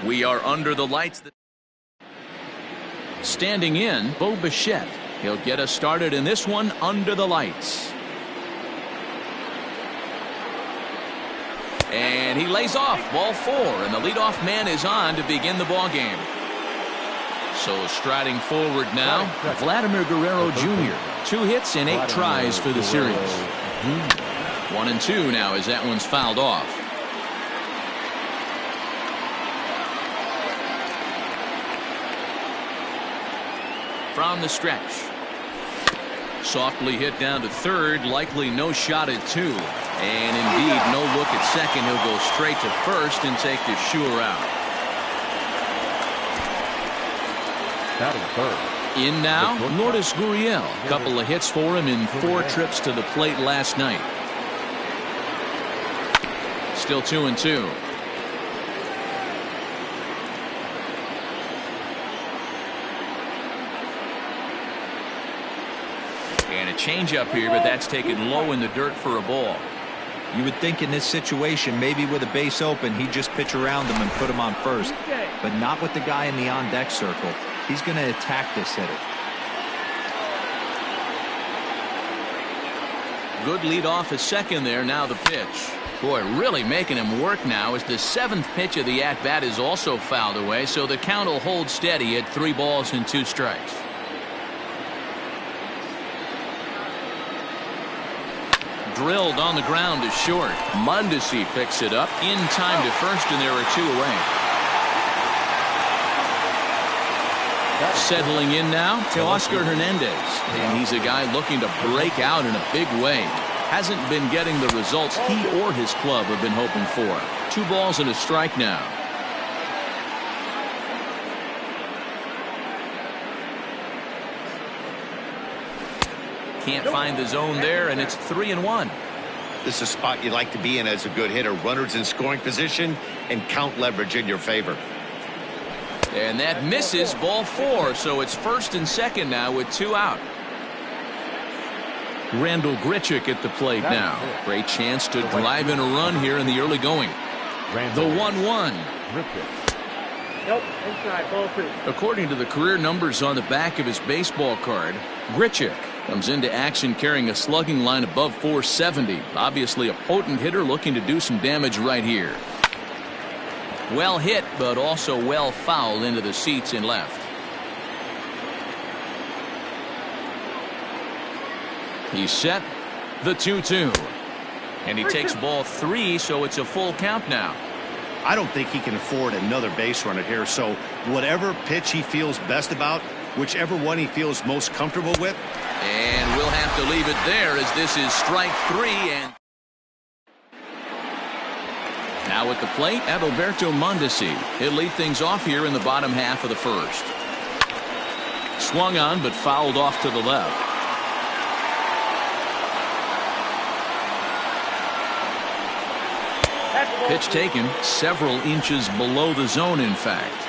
We are under the lights. Standing in, Bo Bichette. He'll get us started in this one under the lights. And he lays off, ball 4, and the leadoff man is on to begin the ball game. So striding forward now, Vladimir Guerrero Jr. 2 hits and 8 tries for the series. 1-2 now as that one's fouled off. From the stretch. Softly hit down to third, likely no shot at 2. And indeed, no look at second. He'll go straight to first and take the sure out. In now, Lourdes Gurriel. Couple of hits for him in 4 trips to the plate last night. Still 2-2. And a changeup here, but that's taken low in the dirt for a ball. You would think in this situation, maybe with a base open, he'd just pitch around him and put him on first. But not with the guy in the on-deck circle. He's going to attack this hitter. Good lead off at second there. Now the pitch. Boy, really making him work now as the 7th pitch of the at-bat is also fouled away. So the count will hold steady at 3 balls and 2 strikes. Drilled on the ground to short. Mondesi picks it up in time to first, and there are 2 away. Settling in now to Oscar Hernandez. And he's a guy looking to break out in a big way. Hasn't been getting the results he or his club have been hoping for. 2 balls and a strike now. Can't find the zone there, and it's 3-1. This is a spot you like to be in as a good hitter. Runners in scoring position and count leverage in your favor. And that misses, ball 4, so it's first and second now with 2 out. Randall Grichuk at the plate now. Great chance to drive in a run here in the early going. The 1-1. Nope, inside, ball 2. According to the career numbers on the back of his baseball card, Grichuk comes into action carrying a slugging line above 470. Obviously a potent hitter looking to do some damage right here. Well hit, but also well fouled into the seats in left. He's set. The 2-2. And he takes ball 3, so it's a full count now. I don't think he can afford another base runner here, so whatever pitch he feels best about, whichever one he feels most comfortable with. And we'll have to leave it there as this is strike 3. And now at the plate, Adalberto Mondesi. He'll lead things off here in the bottom half of the first. Swung on, but fouled off to the left. Pitch taken several inches below the zone, in fact.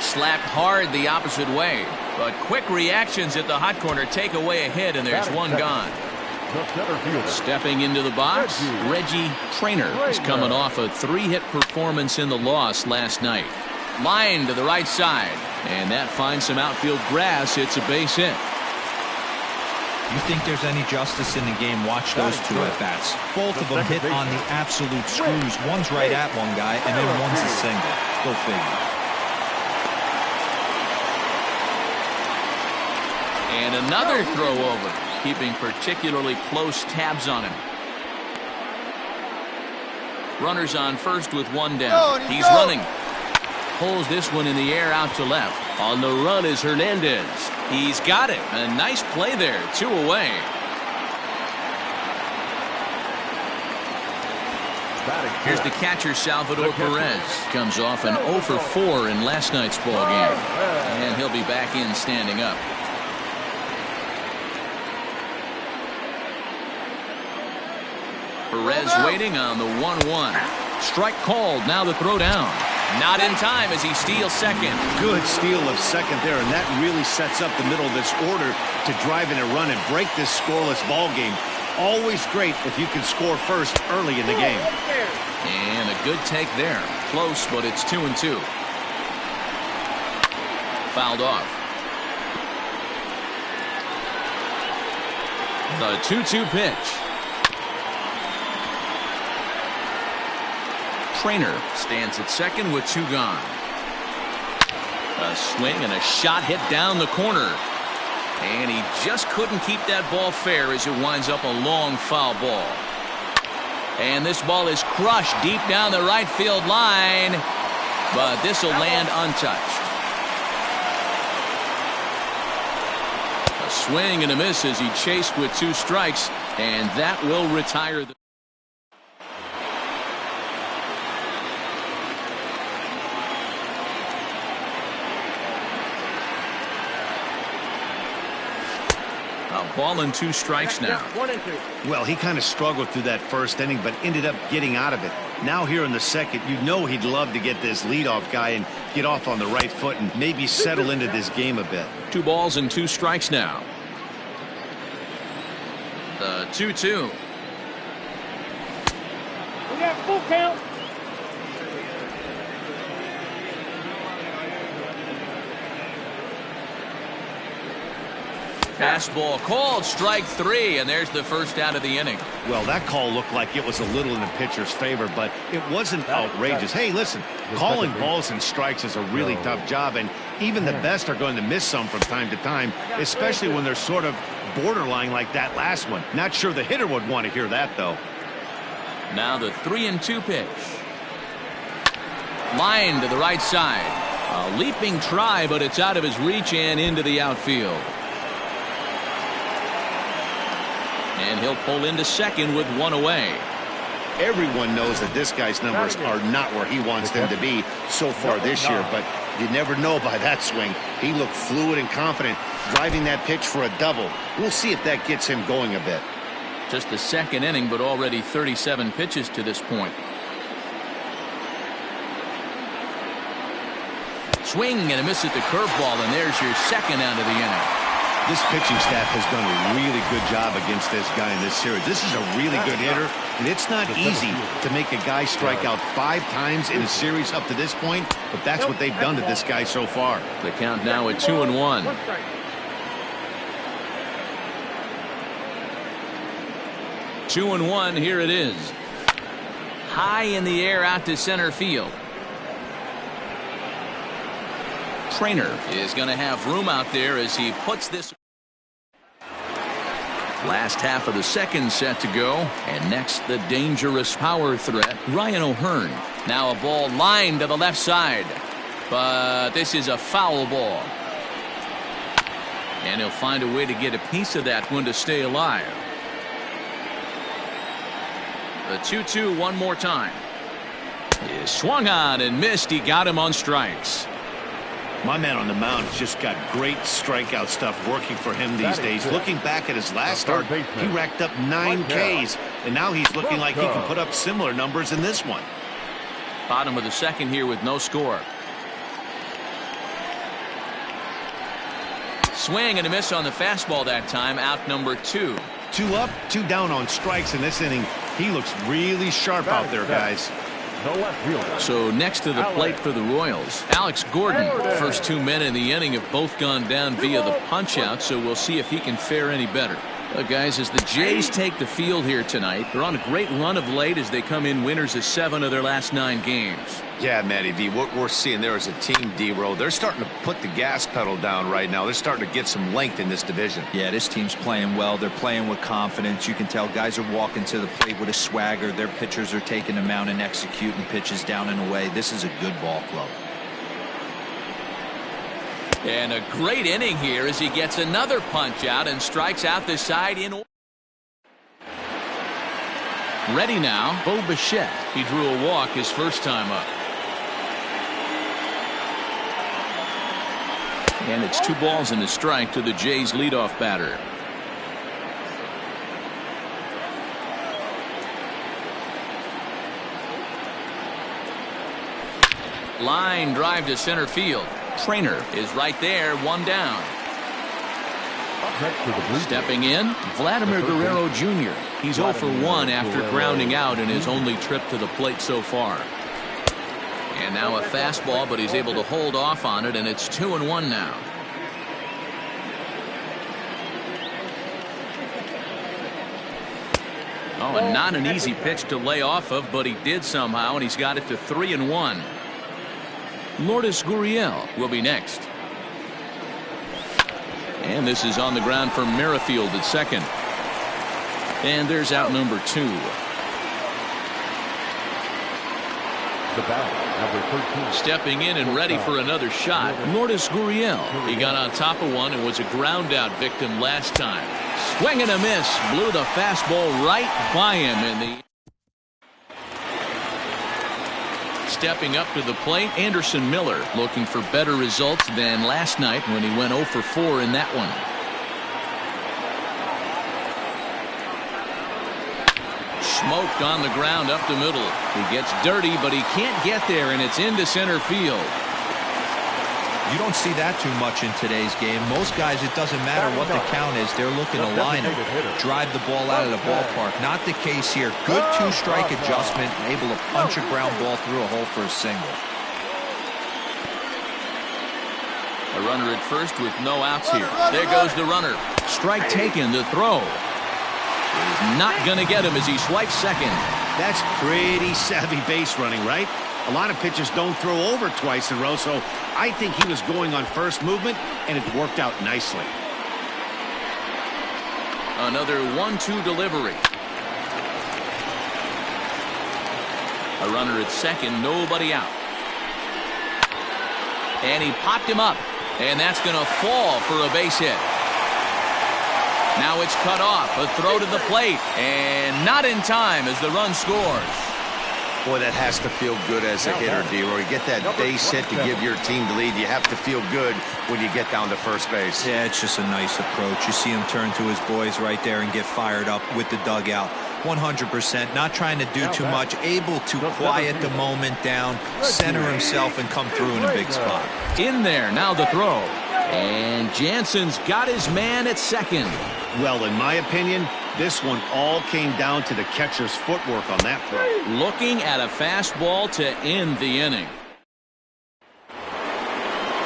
Slapped hard the opposite way, but quick reactions at the hot corner take away a hit, and there's one gone. Stepping into the box, Reggie Trainer is coming off a 3-hit performance in the loss last night. Line to the right side, and that finds some outfield grass. It's a base hit. You think there's any justice in the game? Watch those 2 at-bats. Both of them hit on the absolute screws. One's right at one guy, and then one's a single. Go figure. And another throw over, keeping particularly close tabs on him. Runners on first with 1 down. He's running. Pulls this one in the air out to left. On the run is Hernandez. He's got it. A nice play there. 2 away. Here's the catcher, Salvador Perez. Comes off an 0 for 4 in last night's ball game. And he'll be back in standing up. Perez waiting on the 1-1. Strike called. Now the throw down. Not in time as he steals second. Good steal of second there, and that really sets up the middle of this order to drive in a run and break this scoreless ball game. Always great if you can score first early in the game. And a good take there. Close, but it's 2-2. Fouled off. The 2-2 pitch. Trainer stands at second with 2 gone. A swing and a shot hit down the corner. And he just couldn't keep that ball fair as it winds up a long foul ball. And this ball is crushed deep down the right field line. But this will land untouched. A swing and a miss as he chased with 2 strikes. And that will retire the... A ball and 2 strikes now. 1-2. Well, he kind of struggled through that first inning, but ended up getting out of it. Now here in the second, you know he'd love to get this leadoff guy and get off on the right foot and maybe settle into this game a bit. 2 balls and 2 strikes now. The 2-2. We got full count. Fastball called, strike 3, and there's the first out of the inning. Well, that call looked like it was a little in the pitcher's favor, but it wasn't outrageous. Hey, listen, calling balls and strikes is a really tough job, and even the best are going to miss some from time to time, especially when they're sort of borderline like that last one. Not sure the hitter would want to hear that, though. Now the 3-2 pitch. Line to the right side. A leaping try, but it's out of his reach and into the outfield. And he'll pull into second with 1 away. Everyone knows that this guy's numbers are not where he wants them to be so far this year, but you never know by that swing. He looked fluid and confident, driving that pitch for a double. We'll see if that gets him going a bit. Just the second inning, but already 37 pitches to this point. Swing and a miss at the curveball, and there's your second out of the inning. This pitching staff has done a really good job against this guy in this series. This is a really good hitter, and it's not easy to make a guy strike out 5 times in a series up to this point, but that's what they've done to this guy so far. The count now at 2-1. 2-1, here it is. High in the air out to center field. Trainer is going to have room out there as he puts this. Last half of the second set to go, and next the dangerous power threat, Ryan O'Hearn. Now a ball lined to the left side, but this is a foul ball. And he'll find a way to get a piece of that one to stay alive. The 2-2 one more time. He swung on and missed. He got him on strikes. My man on the mound has just got great strikeout stuff working for him these days. Looking back at his last start, he racked up 9 Ks, and now he's looking like he can put up similar numbers in this one. Bottom of the second here with no score. Swing and a miss on the fastball that time. Out number 2. 2 up, 2 down on strikes in this inning. He looks really sharp out there, guys. So next to the plate for the Royals, Alex Gordon. First 2 men in the inning have both gone down via the punch-out, so we'll see if he can fare any better. Guys, as the Jays take the field here tonight, they're on a great run of late as they come in winners of 7 of their last 9 games. Yeah, Matty V, what we're seeing there is a team, D-Row. They're starting to put the gas pedal down right now. They're starting to get some length in this division. Yeah, this team's playing well. They're playing with confidence. You can tell guys are walking to the plate with a swagger. Their pitchers are taking them out and executing pitches down and away. This is a good ball club. And a great inning here as he gets another punch out and strikes out the side in. Ready now, Bo Bichette. He drew a walk his first time up. And it's 2 balls and a strike to the Jays leadoff batter. Line drive to center field. Trainer is right there, 1 down. Stepping in, Vladimir Guerrero Jr. He's 0 for 1 after grounding out in his only trip to the plate so far. And now a fastball, but he's able to hold off on it, and it's 2-1 now. Oh, and not an easy pitch to lay off of, but he did somehow, and he's got it to 3-1. Lourdes Gurriel will be next. And this is on the ground for Merrifield at second. And there's out number 2. The batter, number 13. Stepping in and ready for another shot, Lourdes Gurriel. He got on top of one and was a ground out victim last time. Swing and a miss. Blew the fastball right by him in the. Stepping up to the plate, Anderson Miller, looking for better results than last night when he went 0 for 4 in that one. Smoked on the ground up the middle. He gets dirty, but he can't get there, and it's into center field. You don't see that too much in today's game. Most guys, it doesn't matter what the count is. They're looking to line him, drive the ball out of the ballpark. Not the case here. Good two-strike adjustment, able to punch a ground ball through a hole for a single. A runner at first with no outs here. There goes the runner. Strike taken. The throw is not going to get him as he swipes second. That's pretty savvy base running, right? A lot of pitchers don't throw over twice in a row, so I think he was going on first movement, and it worked out nicely. Another 1-2 delivery. A runner at second, nobody out. And he popped him up, and that's going to fall for a base hit. Now it's cut off, a throw to the plate, and not in time as the run scores. Boy, that has to feel good as a hitter, D-Roy. You get that base hit to give your team the lead. You have to feel good when you get down to first base. Yeah, it's just a nice approach. You see him turn to his boys right there and get fired up with the dugout. 100%, not trying to do too much, able to quiet the moment down, center himself, and come through in a big spot. In there, now the throw. And Jansen's got his man at second. Well, in my opinion, this one all came down to the catcher's footwork on that throw. Looking at a fastball to end the inning.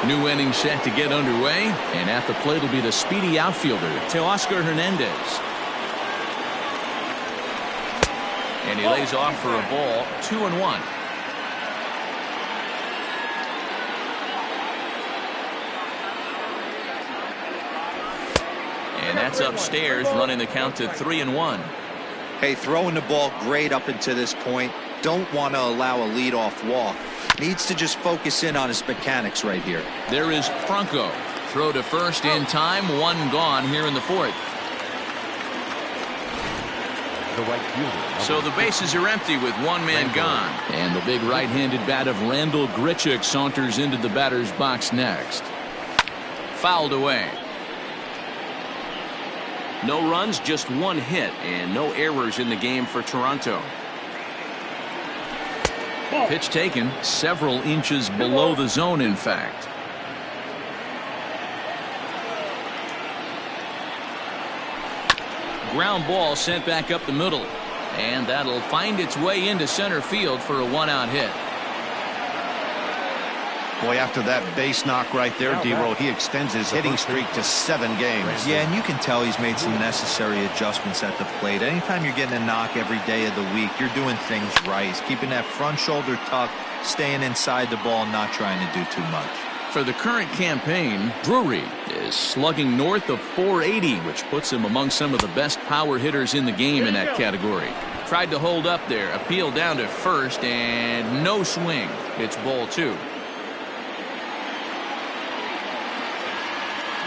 New inning set to get underway, and at the plate will be the speedy outfielder, Teoscar Hernandez. And he lays off for a ball, 2-1. And that's upstairs, running the count to 3-1. Hey, throwing the ball great up until this point. Don't want to allow a leadoff walk. Needs to just focus in on his mechanics right here. There is Franco. Throw to first in time. One gone here in the fourth. So the bases are empty with one man gone. And the big right-handed bat of Randall Grichuk saunters into the batter's box next. Fouled away. No runs, just one hit, and no errors in the game for Toronto. Pitch taken several inches below the zone, in fact. Ground ball sent back up the middle, and that'll find its way into center field for a one-out hit. Boy, after that base knock right there, D-Roll, he extends his hitting streak to 7 games. Yeah, and you can tell he's made some necessary adjustments at the plate. Anytime you're getting a knock every day of the week, you're doing things right. He's keeping that front shoulder tucked, staying inside the ball, not trying to do too much. For the current campaign, Drury is slugging north of .480, which puts him among some of the best power hitters in the game in that category. Tried to hold up there, appeal down to first, and no swing. It's ball 2.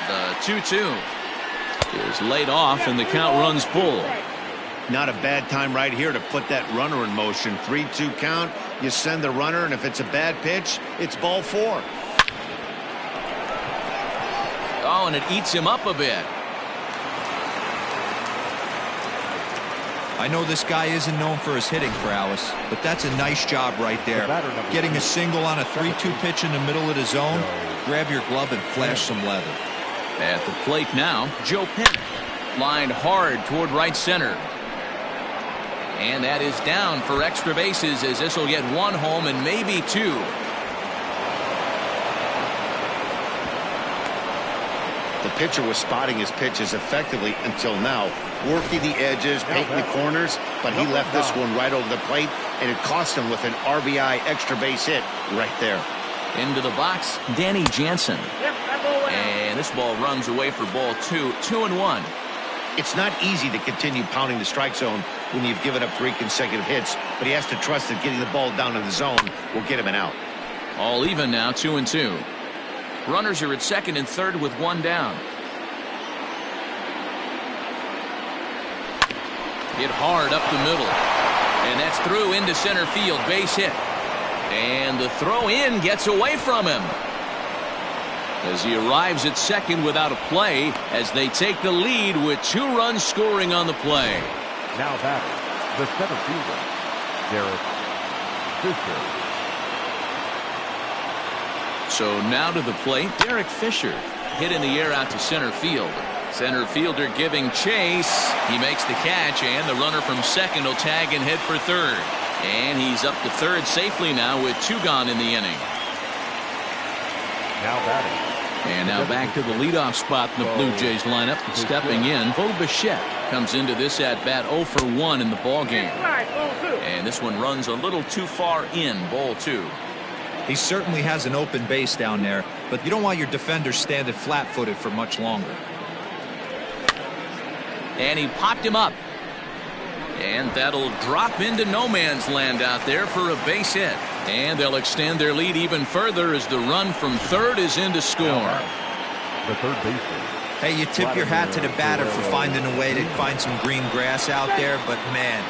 The 2-2 is laid off, and the count runs full. Not a bad time right here to put that runner in motion. 3-2 count. You send the runner, and if it's a bad pitch, it's ball 4. Oh, and it eats him up a bit. I know this guy isn't known for his hitting prowess, but that's a nice job right there. Getting a single on a 3-2 pitch in the middle of the zone, grab your glove and flash some leather. At the plate now, Joe Penn. Lined hard toward right center. And that is down for extra bases, as this will get one home and maybe two. The pitcher was spotting his pitches effectively until now, working the edges, painting the corners, but he left this one right over the plate, and it cost him with an RBI extra base hit right there. Into the box, Danny Jansen. And this ball runs away for ball 2, 2-1. It's not easy to continue pounding the strike zone when you've given up 3 consecutive hits, but he has to trust that getting the ball down in the zone will get him an out. All even now, 2-2. Runners are at second and third with one down. Hit hard up the middle. And that's through into center field. Base hit. And the throw in gets away from him, as he arrives at second without a play, as they take the lead with 2 runs scoring on the play. Now batting, the center fielder, Derek Fisher. So now to the plate, Derek Fisher. Hit in the air out to center field. Center fielder giving chase. He makes the catch, and the runner from second will tag and head for third. And he's up to third safely now with 2 gone in the inning. Now batting. And now back to the leadoff spot in the Blue Jays lineup. Stepping in, Bo Bichette comes into this at bat 0 for 1 in the ball game. And this one runs a little too far in, ball 2. He certainly has an open base down there, but you don't want your defender standing flat-footed for much longer. And he popped him up. And that'll drop into no man's land out there for a base hit. And they'll extend their lead even further as the run from third is in to score. The third baseman. Hey, you tip your hat to the batter for finding a way to find some green grass out there, but man,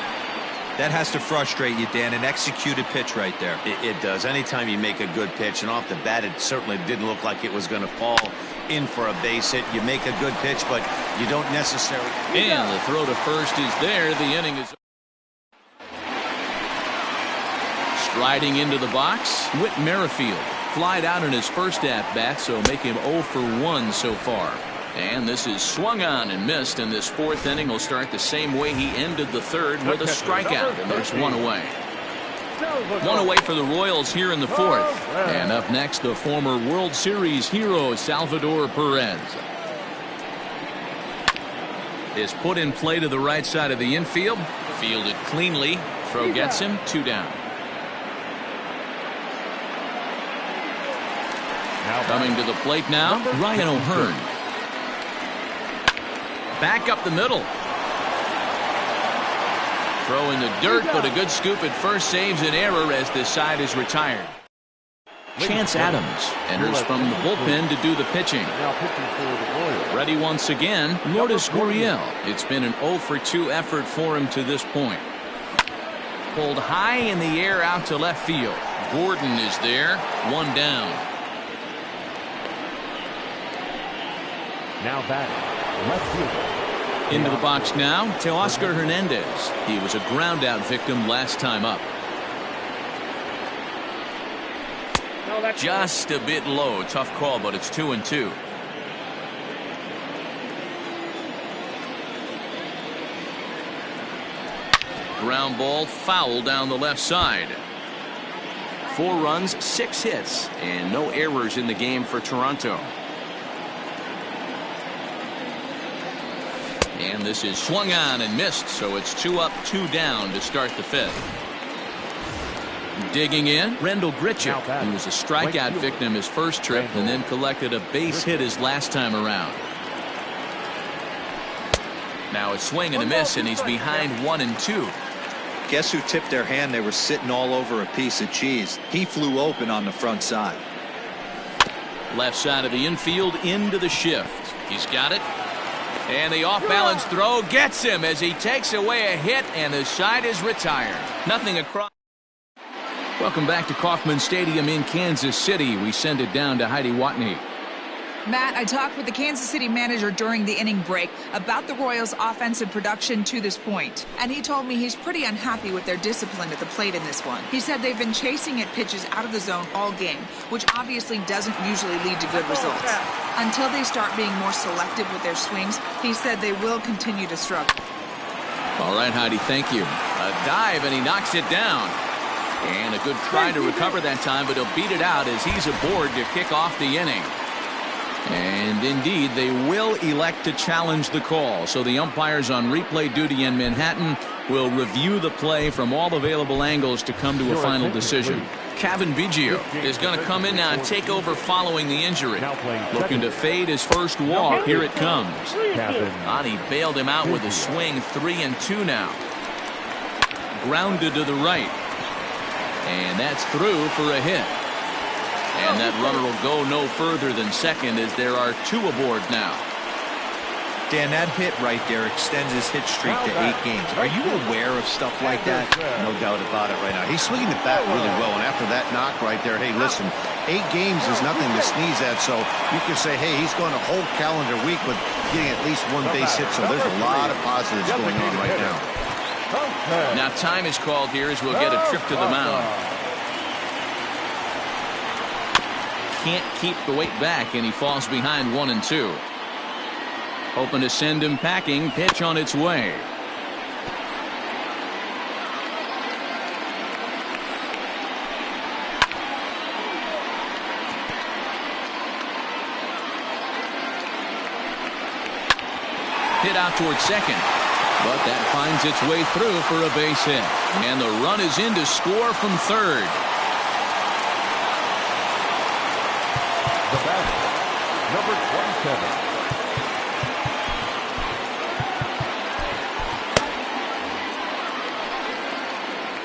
that has to frustrate you, Dan. An executed pitch right there. It does. Anytime you make a good pitch, and off the bat it certainly didn't look like it was going to fall in for a base hit. You make a good pitch, but you don't necessarily. And the throw to first is there. The inning is. Striding into the box, Whit Merrifield. Flied out in his first at-bat, so make him 0 for 1 so far. And this is swung on and missed, and this 4th inning will start the same way he ended the 3rd, with a strikeout, and there's 1 away. 1 away for the Royals here in the 4th. And up next, the former World Series hero, Salvador Perez. Is put in play to the right side of the infield. Fielded cleanly. Throw gets him, 2 down. Coming to the plate now, Ryan O'Hearn. Back up the middle. Throw in the dirt, but a good scoop at first saves an error as this side is retired. Chance Adams enters from the bullpen to do the pitching. Ready once again, Lourdes Gurriel. It's been an 0 for 2 effort for him to this point. Pulled high in the air out to left field. Gordon is there, 1 down. Now batting, left fielder. Into the box now, Teoscar Hernandez. He was a ground-out victim last time up. Just a bit low. Tough call, but it's 2-2. Ground ball foul down the left side. 4 runs, 6 hits, and no errors in the game for Toronto. And this is swung on and missed, so it's 2 up, 2 down to start the 5th. Digging in, Rendell Grichuk, who was a strikeout victim his first trip and then collected a base hit his last time around. Now a swing and a miss, and he's behind 1-2. Guess who tipped their hand? They were sitting all over a piece of cheese. He flew open on the front side. Left side of the infield into the shift. He's got it. And the off-balance throw gets him as he takes away a hit, and the side is retired. Nothing across. Welcome back to Kauffman Stadium in Kansas City. We send it down to Heidi Watney. Matt, I talked with the Kansas City manager during the inning break about the Royals' offensive production to this point, and he told me he's pretty unhappy with their discipline at the plate in this one. He said they've been chasing at pitches out of the zone all game, which obviously doesn't usually lead to good results. Until they start being more selective with their swings, he said they will continue to struggle. All right, Heidi, thank you. A dive, and he knocks it down. And a good try to recover that time, but he'll beat it out as he's aboard to kick off the inning. And indeed, they will elect to challenge the call. So the umpires on replay duty in Manhattan will review the play from all available angles to come to a final decision. Cavan Biggio is going to come in now and take over following the injury. Looking to fade his first walk. Here it comes. Ani bailed him out with a swing. 3-2 now. Grounded to the right. And that's through for a hit. And that runner will go no further than second as there are 2 aboard now. Dan, that hit right there extends his hit streak to 8 games. Are you aware of stuff like that? No doubt about it right now. He's swinging the bat really well, and after that knock right there, hey, listen, 8 games is nothing to sneeze at, so you can say, hey, he's going a whole calendar week with getting at least 1 base hit, so there's a lot of positives going on right now. Now time is called here as we'll get a trip to the mound. Can't keep the weight back, and he falls behind 1-2. Hoping to send him packing. Pitch on its way. Hit out towards second, but that finds its way through for a base hit, and the run is in to score from third. The batter, number 27.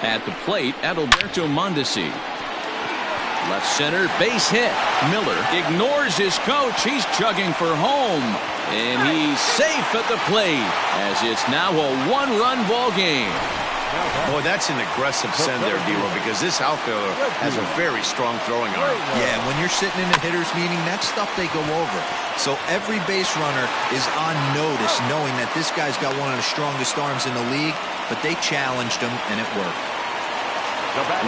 At the plate, Adalberto Mondesi. Left center, base hit. Miller ignores his coach. He's chugging for home. And he's safe at the plate as it's now a 1-run ball game. Boy, that's an aggressive send there, D-Roll, because this outfielder has a very strong throwing arm. Yeah, when you're sitting in a hitter's meeting, that's stuff they go over. So every base runner is on notice, knowing that this guy's got one of the strongest arms in the league, but they challenged him, and it worked.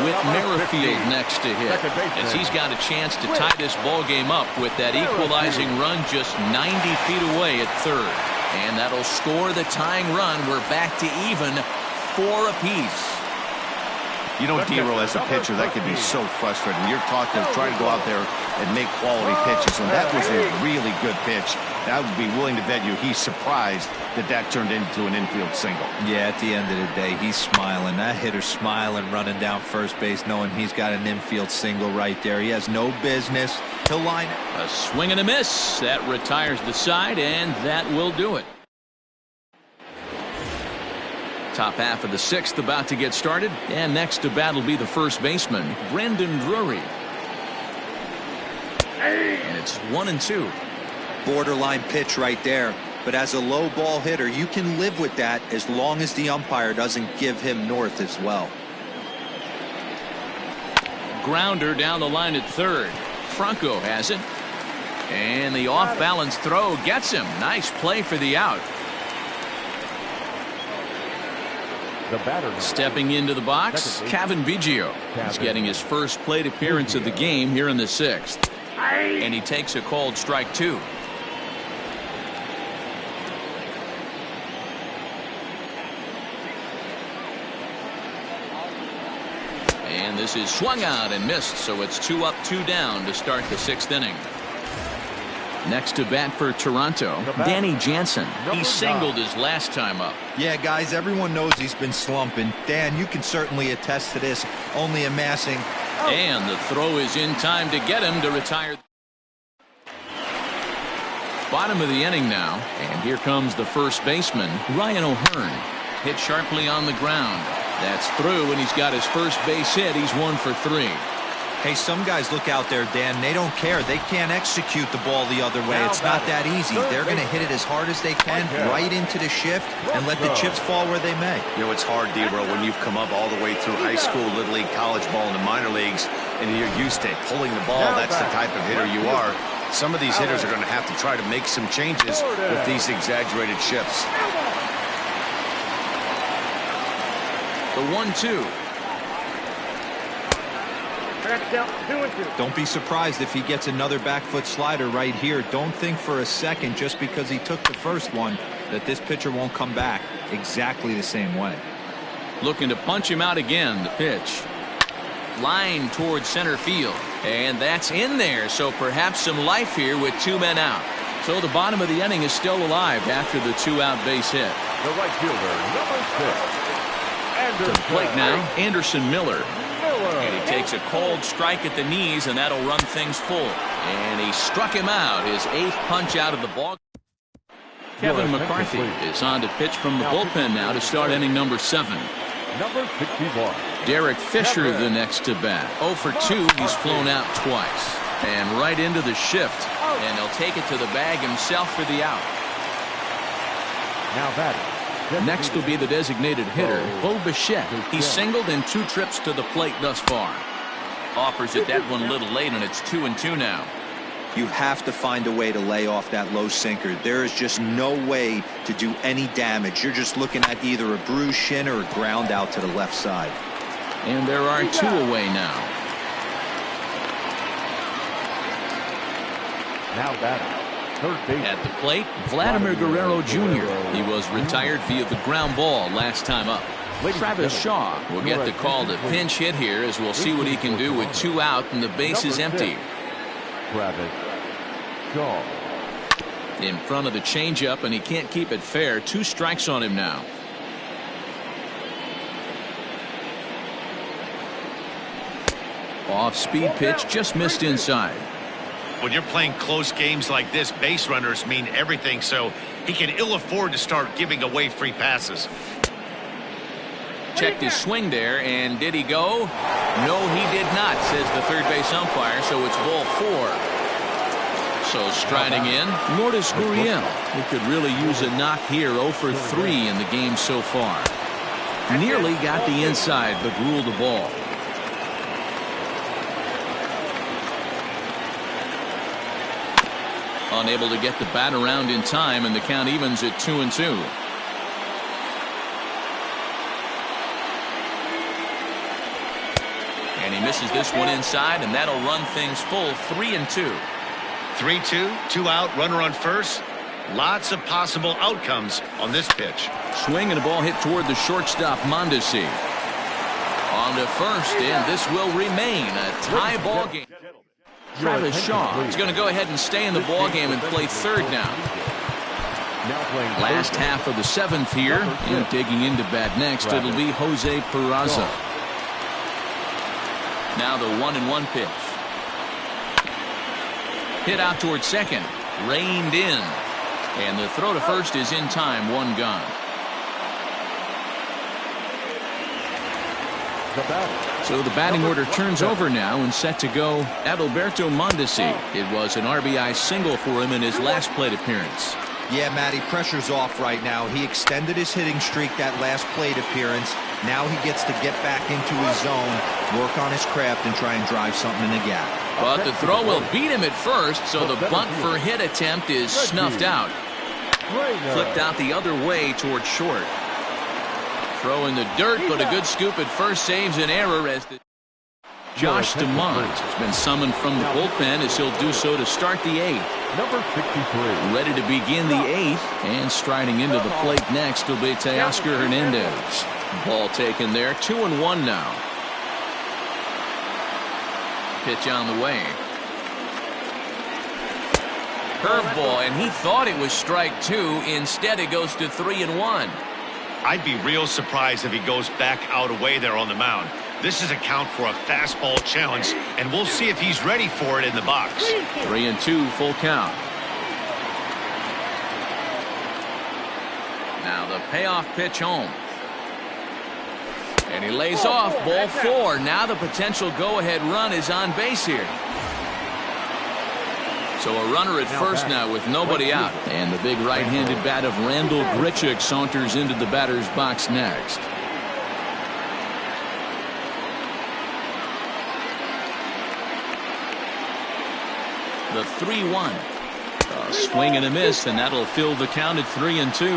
With Merrifield next to hit, as he's got a chance to tie this ball game up with that equalizing run just 90 feet away at third. And that'll score the tying run. We're back to even, 4 apiece. You know, D-Roll, as a pitcher, that could be so frustrating. You're taught to try to go out there and make quality pitches, and that was a really good pitch. I would be willing to bet you he's surprised that that turned into an infield single. Yeah, at the end of the day, he's smiling. That hitter's smiling, running down first base, knowing he's got an infield single right there. He has no business. He'll line it. A swing and a miss. That retires the side, and that will do it. Top half of the 6th about to get started, and next to bat will be the first baseman, Brandon Drury. And it's 1-2. Borderline pitch right there. But as a low ball hitter, you can live with that as long as the umpire doesn't give him north as well. Grounder down the line at third. Franco has it. And the off-balance throw gets him. Nice play for the out. The batter, stepping into the box, Cavan Biggio. He's getting his first plate appearance of the game here in the 6th. And he takes a called strike 2. And this is swung out and missed, so it's 2 up, 2 down to start the 6th inning. Next to bat for Toronto, Danny Jansen. He singled his last time up. Yeah, guys, everyone knows he's been slumping. Dan, you can certainly attest to this, only amassing. And the throw is in time to get him to retire. Bottom of the inning now, and here comes the first baseman, Ryan O'Hearn. Hit sharply on the ground. That's through, and he's got his first base hit. He's 1 for 3. Hey, some guys look out there, Dan, they don't care. They can't execute the ball the other way. It's not that easy. They're going to hit it as hard as they can, right into the shift, and let the chips fall where they may. You know, it's hard, D-Bro, when you've come up all the way through high school, little league, college ball, and the minor leagues, and you're used to pulling the ball. That's the type of hitter you are. Some of these hitters are going to have to try to make some changes with these exaggerated shifts. The 1-2. Don't be surprised if he gets another back foot slider right here. Don't think for a second, just because he took the first one, that this pitcher won't come back exactly the same way. Looking to punch him out again. The pitch. Line towards center field. And that's in there. So perhaps some life here with 2 men out. So the bottom of the inning is still alive after the 2-out base hit. The right fielder, number 6. To the plate now, Anderson Miller. And he takes a cold strike at the knees, and that'll run things full. And he struck him out, his 8th punch out of the ball. Kevin McCarthy is on to pitch from the bullpen now to start inning number 7. Number 61. Derek Fisher the next to bat. 0 for 2. He's flown out twice. And right into the shift. And he'll take it to the bag himself for the out. Now batting. Next will be the designated hitter, Bo Bichette. He's singled in 2 trips to the plate thus far. Offers it that one a little late, and it's 2-2 now. You have to find a way to lay off that low sinker. There is just no way to do any damage. You're just looking at either a bruised shin or a ground out to the left side. And there are 2 away now. Now batting. Third base. At the plate, Vladimir Guerrero Jr. He was retired via the ground ball last time up. Travis Shaw will get the call to pinch hit here, as we'll see what he can do with 2 out and the base is empty. Travis Shaw. In front of the changeup, and he can't keep it fair. 2 strikes on him now. Off-speed pitch, just missed inside. When you're playing close games like this, base runners mean everything, so he can ill afford to start giving away free passes. Checked his swing there, and did he go? No, he did not, says the third base umpire, so it's ball 4. So striding in, Lourdes Gurriel. He could really use a knock here. 0 for 3 in the game so far. Nearly got the inside, but ruled the ball. Unable to get the bat around in time, and the count evens at 2-2. And he misses this one inside, and that'll run things full. 3-2. 3-2, 2 out, runner on first. Lots of possible outcomes on this pitch. Swing and a ball hit toward the shortstop, Mondesi. On to first, and this will remain a tie ball game. Travis Shaw is going to go ahead and stay in the ball game and play third now. Last half of the 7th here, and digging into bat next, it'll be Jose Peraza. Now the 1-1 pitch. Hit out towards second, reined in, and the throw to first is in time. 1 gone. So the batting order turns over now, and set to go Adalberto Mondesi. It was an RBI single for him in his last plate appearance. Yeah, Matty, pressure's off right now. He extended his hitting streak that last plate appearance. Now he gets to get back into his zone, work on his craft, and try and drive something in the gap. But the throw will beat him at first, so the bunt for hit attempt is snuffed out. Flipped out the other way towards short. Throw in the dirt, but a good scoop at first saves an error as the Josh DeMont has been summoned from the bullpen, as he'll do so to start the 8th. Number 63. Ready to begin the 8th, and striding into the plate next will be Teoscar Hernandez. Ball taken there. 2-1 now. Pitch on the way. Curveball, and he thought it was strike 2. Instead, it goes to 3-1. I'd be real surprised if he goes back out away there on the mound. This is a count for a fastball challenge, and we'll see if he's ready for it in the box. 3-2, full count. Now the payoff pitch home. And he lays off, ball 4. Now the potential go-ahead run is on base here. So a runner at first now with nobody out. And the big right-handed bat of Randall Grichuk saunters into the batter's box next. The 3-1. A swing and a miss, and that'll fill the count at 3-2.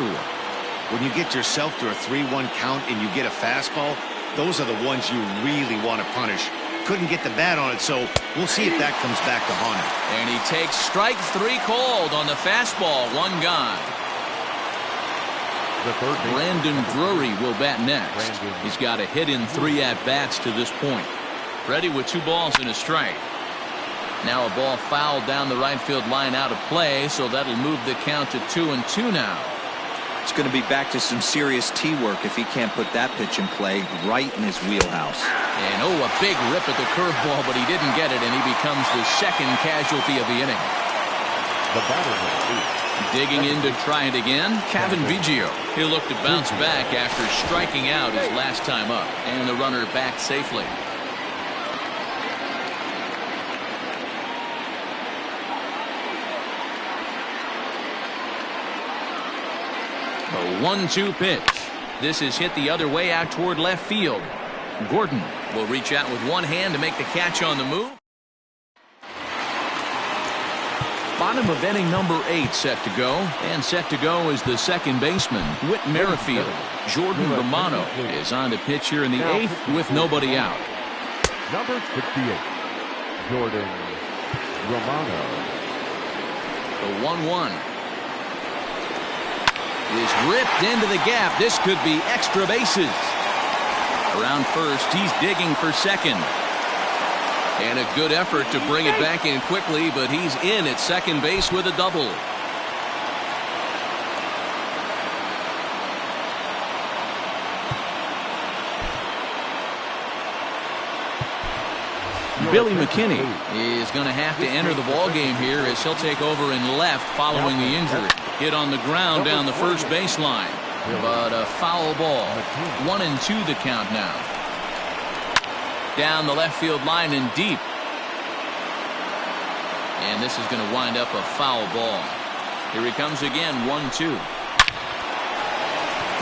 When you get yourself to a 3-1 count and you get a fastball, those are the ones you really want to punish. Couldn't get the bat on it, so we'll see if that comes back to haunt him. And he takes strike 3 called on the fastball. 1 gone. The third Brandon Drury will bat next. He's got a hit in 3 at-bats to this point. Ready with 2 balls and a strike. Now a ball fouled down the right field line out of play, so that'll move the count to 2-2 now. It's going to be back to some serious tee work if he can't put that pitch in play right in his wheelhouse. And a big rip at the curveball, but he didn't get it, and he becomes the second casualty of the inning. The batter. Digging in to try it again, Kevin Biggio. He'll look to bounce back after striking out his last time up, and the runner back safely. A 1-2 pitch. This is hit the other way out toward left field. Gordon will reach out with one hand to make the catch on the move. Bottom of inning number 8 set to go. And set to go is the second baseman, Whit Merrifield. Jordan Romano is on to pitch here in the 8th with nobody out. Number 68, Jordan Romano. The 1-1 is ripped into the gap. This could be extra bases. Around first, he's digging for second. And a good effort to bring it back in quickly, but he's in at second base with a double. Billy McKinney is going to have to enter the ball game here as he'll take over in left following the injury. Hit on the ground down the first baseline, but a foul ball. 1-2 the count now. Down the left field line and deep. And this is going to wind up a foul ball. Here he comes again, 1-2.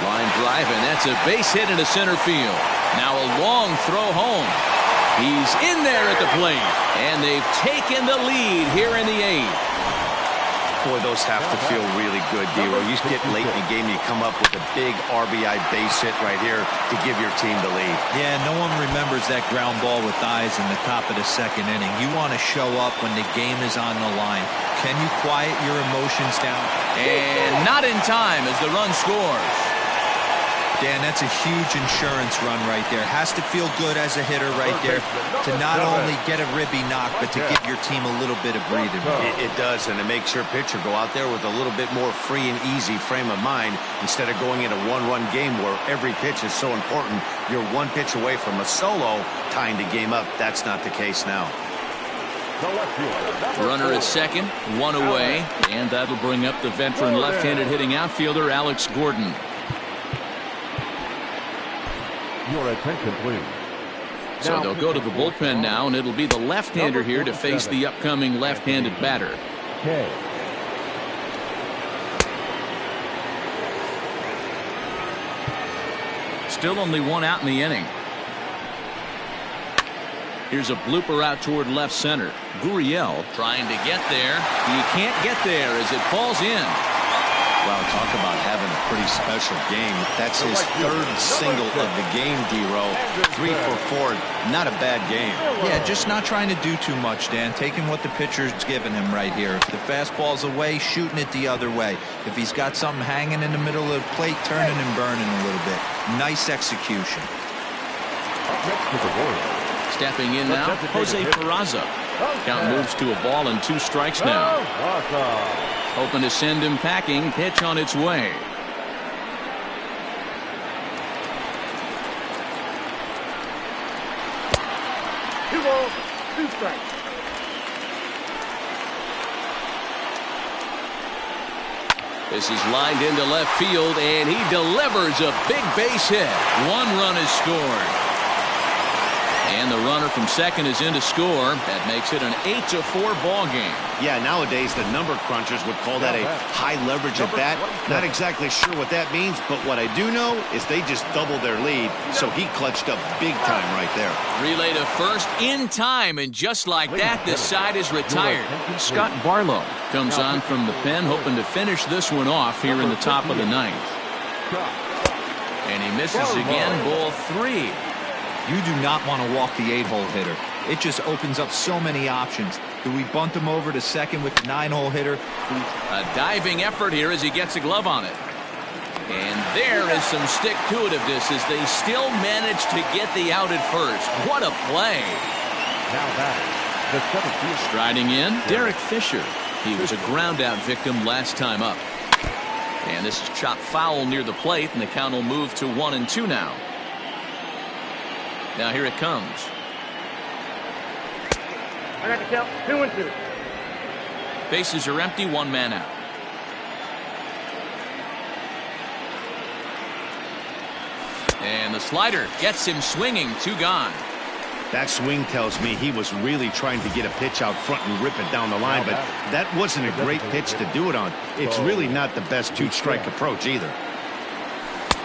Line drive, and that's a base hit into center field. Now a long throw home. He's in there at the plate, and they've taken the lead here in the 8th. Boy, those have to feel really good, D-Roy. You get late in the game, you come up with a big RBI base hit right here to give your team the lead. Yeah, no one remembers that ground ball with eyes in the top of the second inning. You want to show up when the game is on the line. Can you quiet your emotions down? And not in time as the run scores. Dan, that's a huge insurance run right there. Has to feel good as a hitter right there to not only get a ribby knock, but to give your team a little bit of breathing room. It does, and it makes your pitcher go out there with a little bit more free and easy frame of mind instead of going in a one-run game where every pitch is so important. You're one pitch away from a solo tying the game up. That's not the case now. Runner at second, 1 away, and that'll bring up the veteran left-handed hitting outfielder Alex Gordon. Your attention, please. So they'll go to the bullpen now, and it'll be the left-hander here to face the upcoming left-handed batter. Okay. Still only 1 out in the inning. Here's a blooper out toward left center. Gurriel trying to get there. He can't get there as it falls in. Wow, talk about having a pretty special game. That's his 3rd single of the game, D-Row. 3 for 4. Not a bad game. Yeah, just not trying to do too much, Dan. Taking what the pitcher's giving him right here. If the fastball's away, shooting it the other way. If he's got something hanging in the middle of the plate, turning and burning a little bit. Nice execution. Stepping in now, Jose Peraza. Count moves to a ball and 2 strikes now. Hoping to send him packing. Pitch on its way. Two balls, 2 strikes. This is lined into left field, and he delivers a big base hit. 1 run is scored. And the runner from second is in to score. That makes it an 8-4 ball game. Yeah, nowadays the number crunchers would call that a high leverage at bat. Not exactly sure what that means, but what I do know is they just doubled their lead, so he clutched up big time right there. Relay to first in time, and just like that, this side is retired. Scott Barlow comes on from the pen, hoping to finish this one off here in the top of the ninth. And he misses again, ball 3. You do not want to walk the 8-hole hitter. It just opens up so many options. Do we bunt him over to second with the 9-hole hitter? A diving effort here as he gets a glove on it. And there is some stick-to-itiveness as they still manage to get the out at first. What a play. Now that the 7th. Striding in, Derek Fisher. He was a ground-out victim last time up. And this is chopped foul near the plate, and the count will move to 1-2 now. Now here it comes. I got the count 2-2. Bases are empty, 1 man out. And the slider gets him swinging, 2 gone. That swing tells me he was really trying to get a pitch out front and rip it down the line, but that wasn't a great pitch to do it on. It's really not the best 2-strike approach either.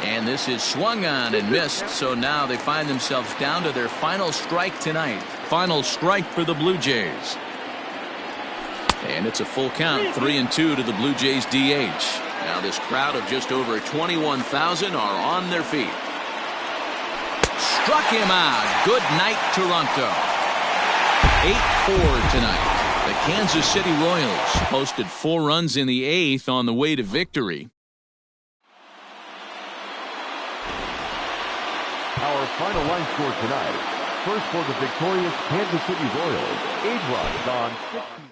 And this is swung on and missed, so now they find themselves down to their final strike tonight. Final strike for the Blue Jays. And it's a full count, 3-2 to the Blue Jays DH. Now this crowd of just over 21,000 are on their feet. Struck him out. Good night, Toronto. 8-4 tonight. The Kansas City Royals posted 4 runs in the 8th on the way to victory. Our final line score tonight. First for the victorious Kansas City Royals. 8 runs on 16.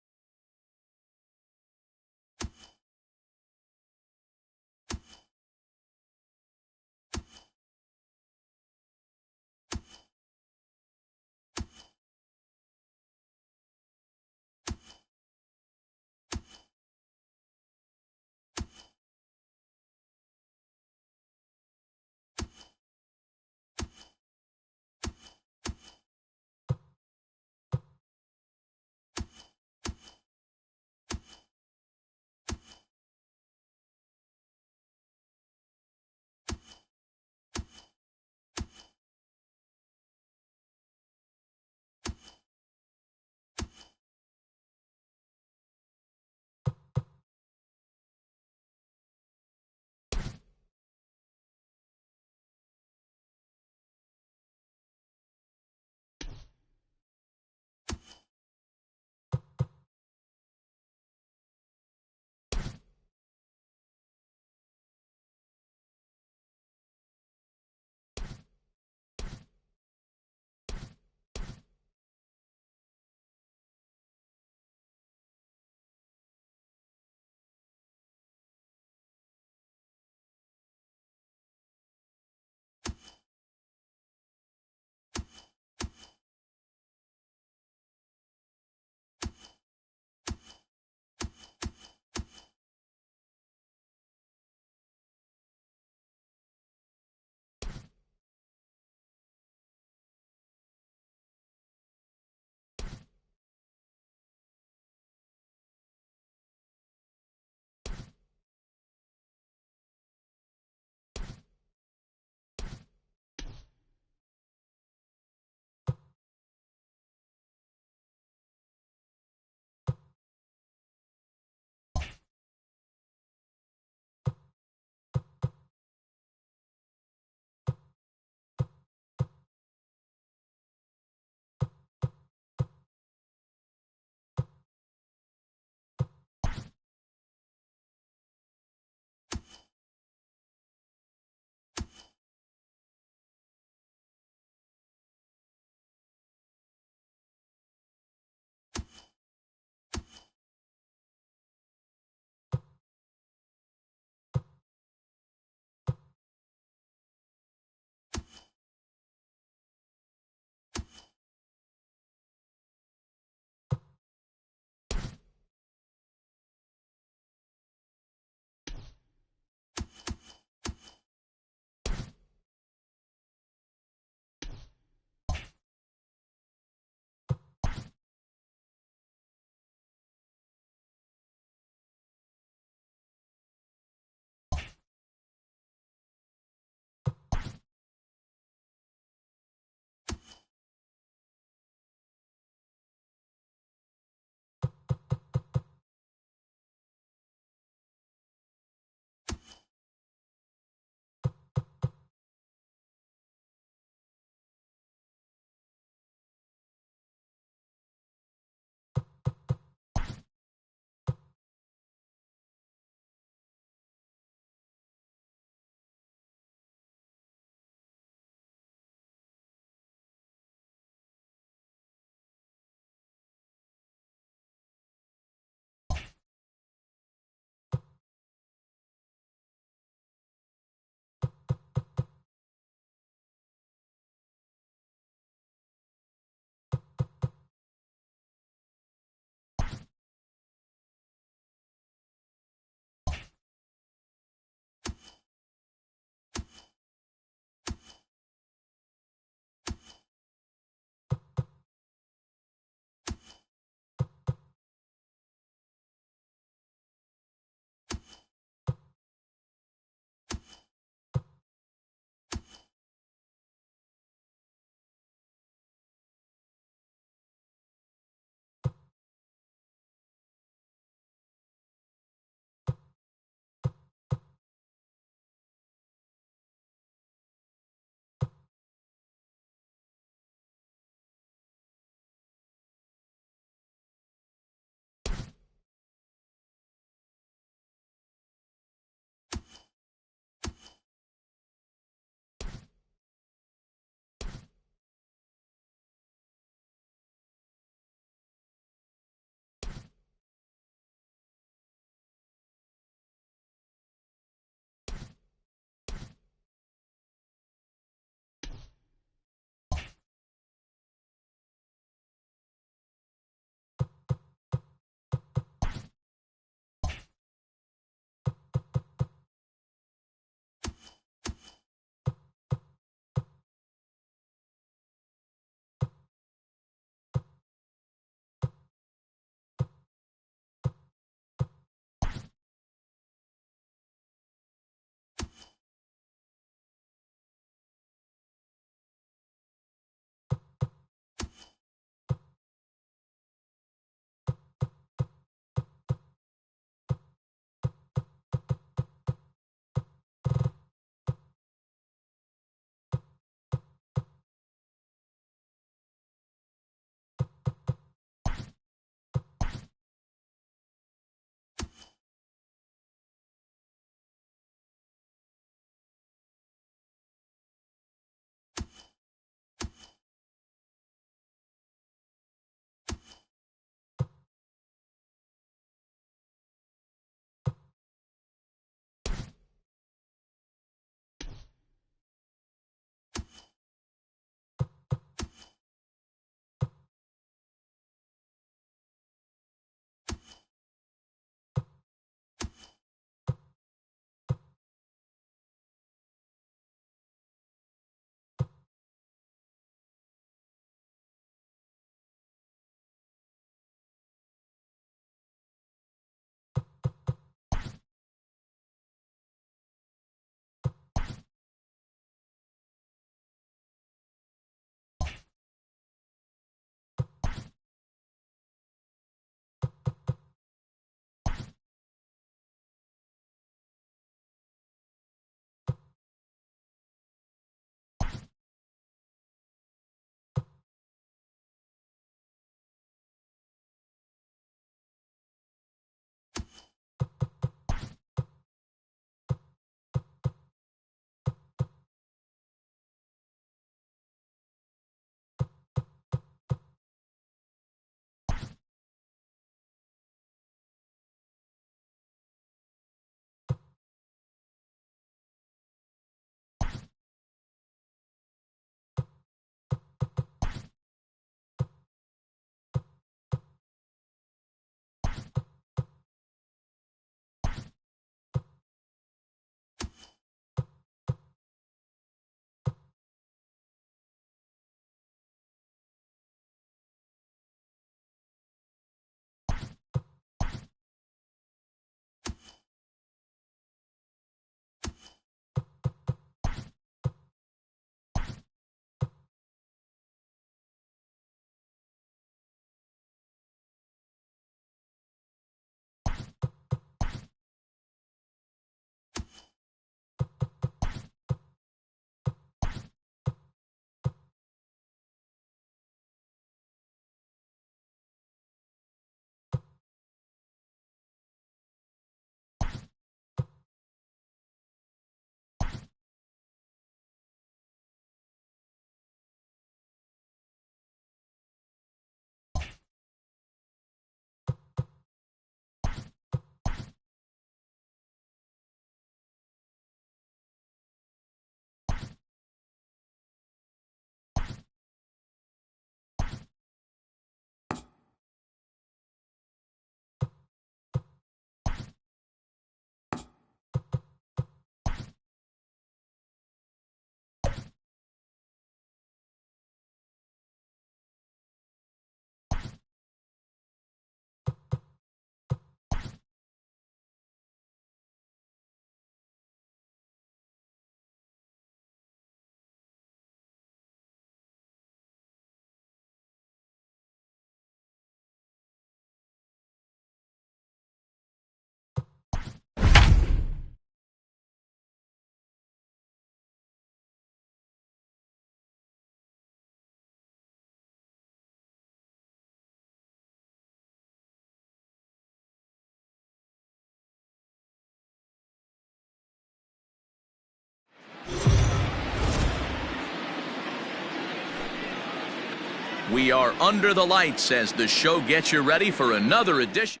We are under the lights as the show gets you ready for another edition.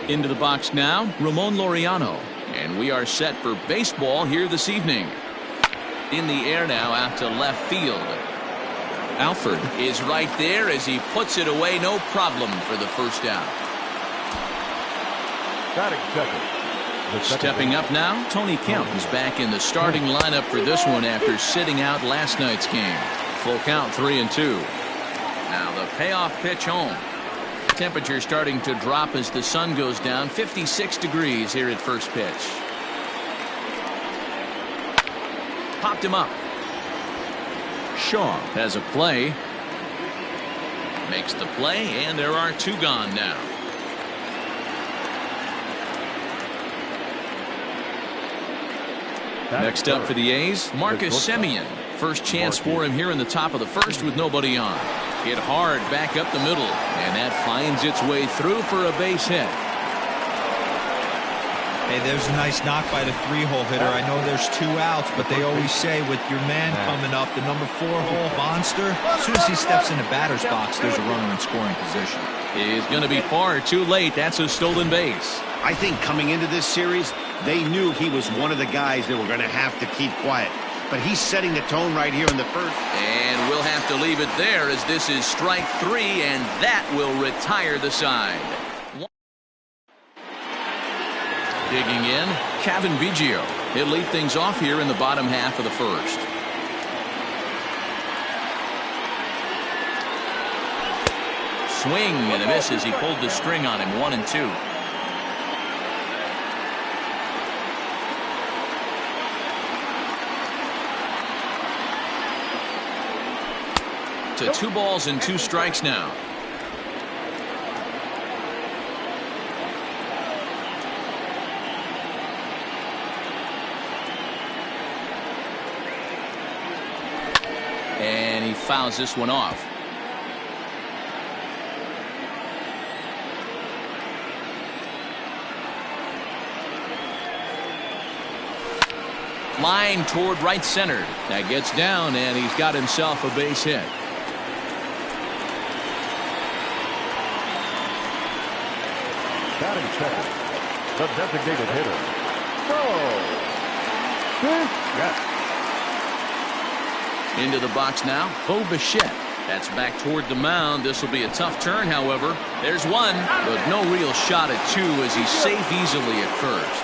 Into the box now, Ramon Laureano. And we are set for baseball here this evening. In the air now out to left field. Alford is right there as he puts it away, no problem for the first out. Stepping up now, Tony Kemp is back in the starting lineup for this one after sitting out last night's game. Full count, 3-2. Now the payoff pitch home. Temperature starting to drop as the sun goes down. 56 degrees here at first pitch. Popped him up. Shaw has a play. Makes the play, and there are 2 gone now. Next up for the A's, Marcus Semien. First chance for him here in the top of the first with nobody on. Hit hard back up the middle, and that finds its way through for a base hit. Hey, there's a nice knock by the 3-hole hitter. I know there's 2 outs, but they always say with your man coming up, the number 4-hole monster, as soon as he steps in the batter's box, there's a runner in scoring position. He's going to be far too late. That's a stolen base. I think coming into this series, they knew he was one of the guys that were going to have to keep quiet. But he's setting the tone right here in the first. And we'll have to leave it there as this is strike 3, and that will retire the side. Digging in, Kevin Biggio. He'll lead things off here in the bottom half of the first. Swing and a miss as he pulled the string on him. 1-2. To 2 balls and 2 strikes now. And he fouls this one off. Line toward right center. That gets down, and he's got himself a base hit. Batting second, the designated hitter. Into the box now, Bo Bichette. That's back toward the mound. This will be a tough turn, however. There's 1, but no real shot at 2 as he's safe easily at first.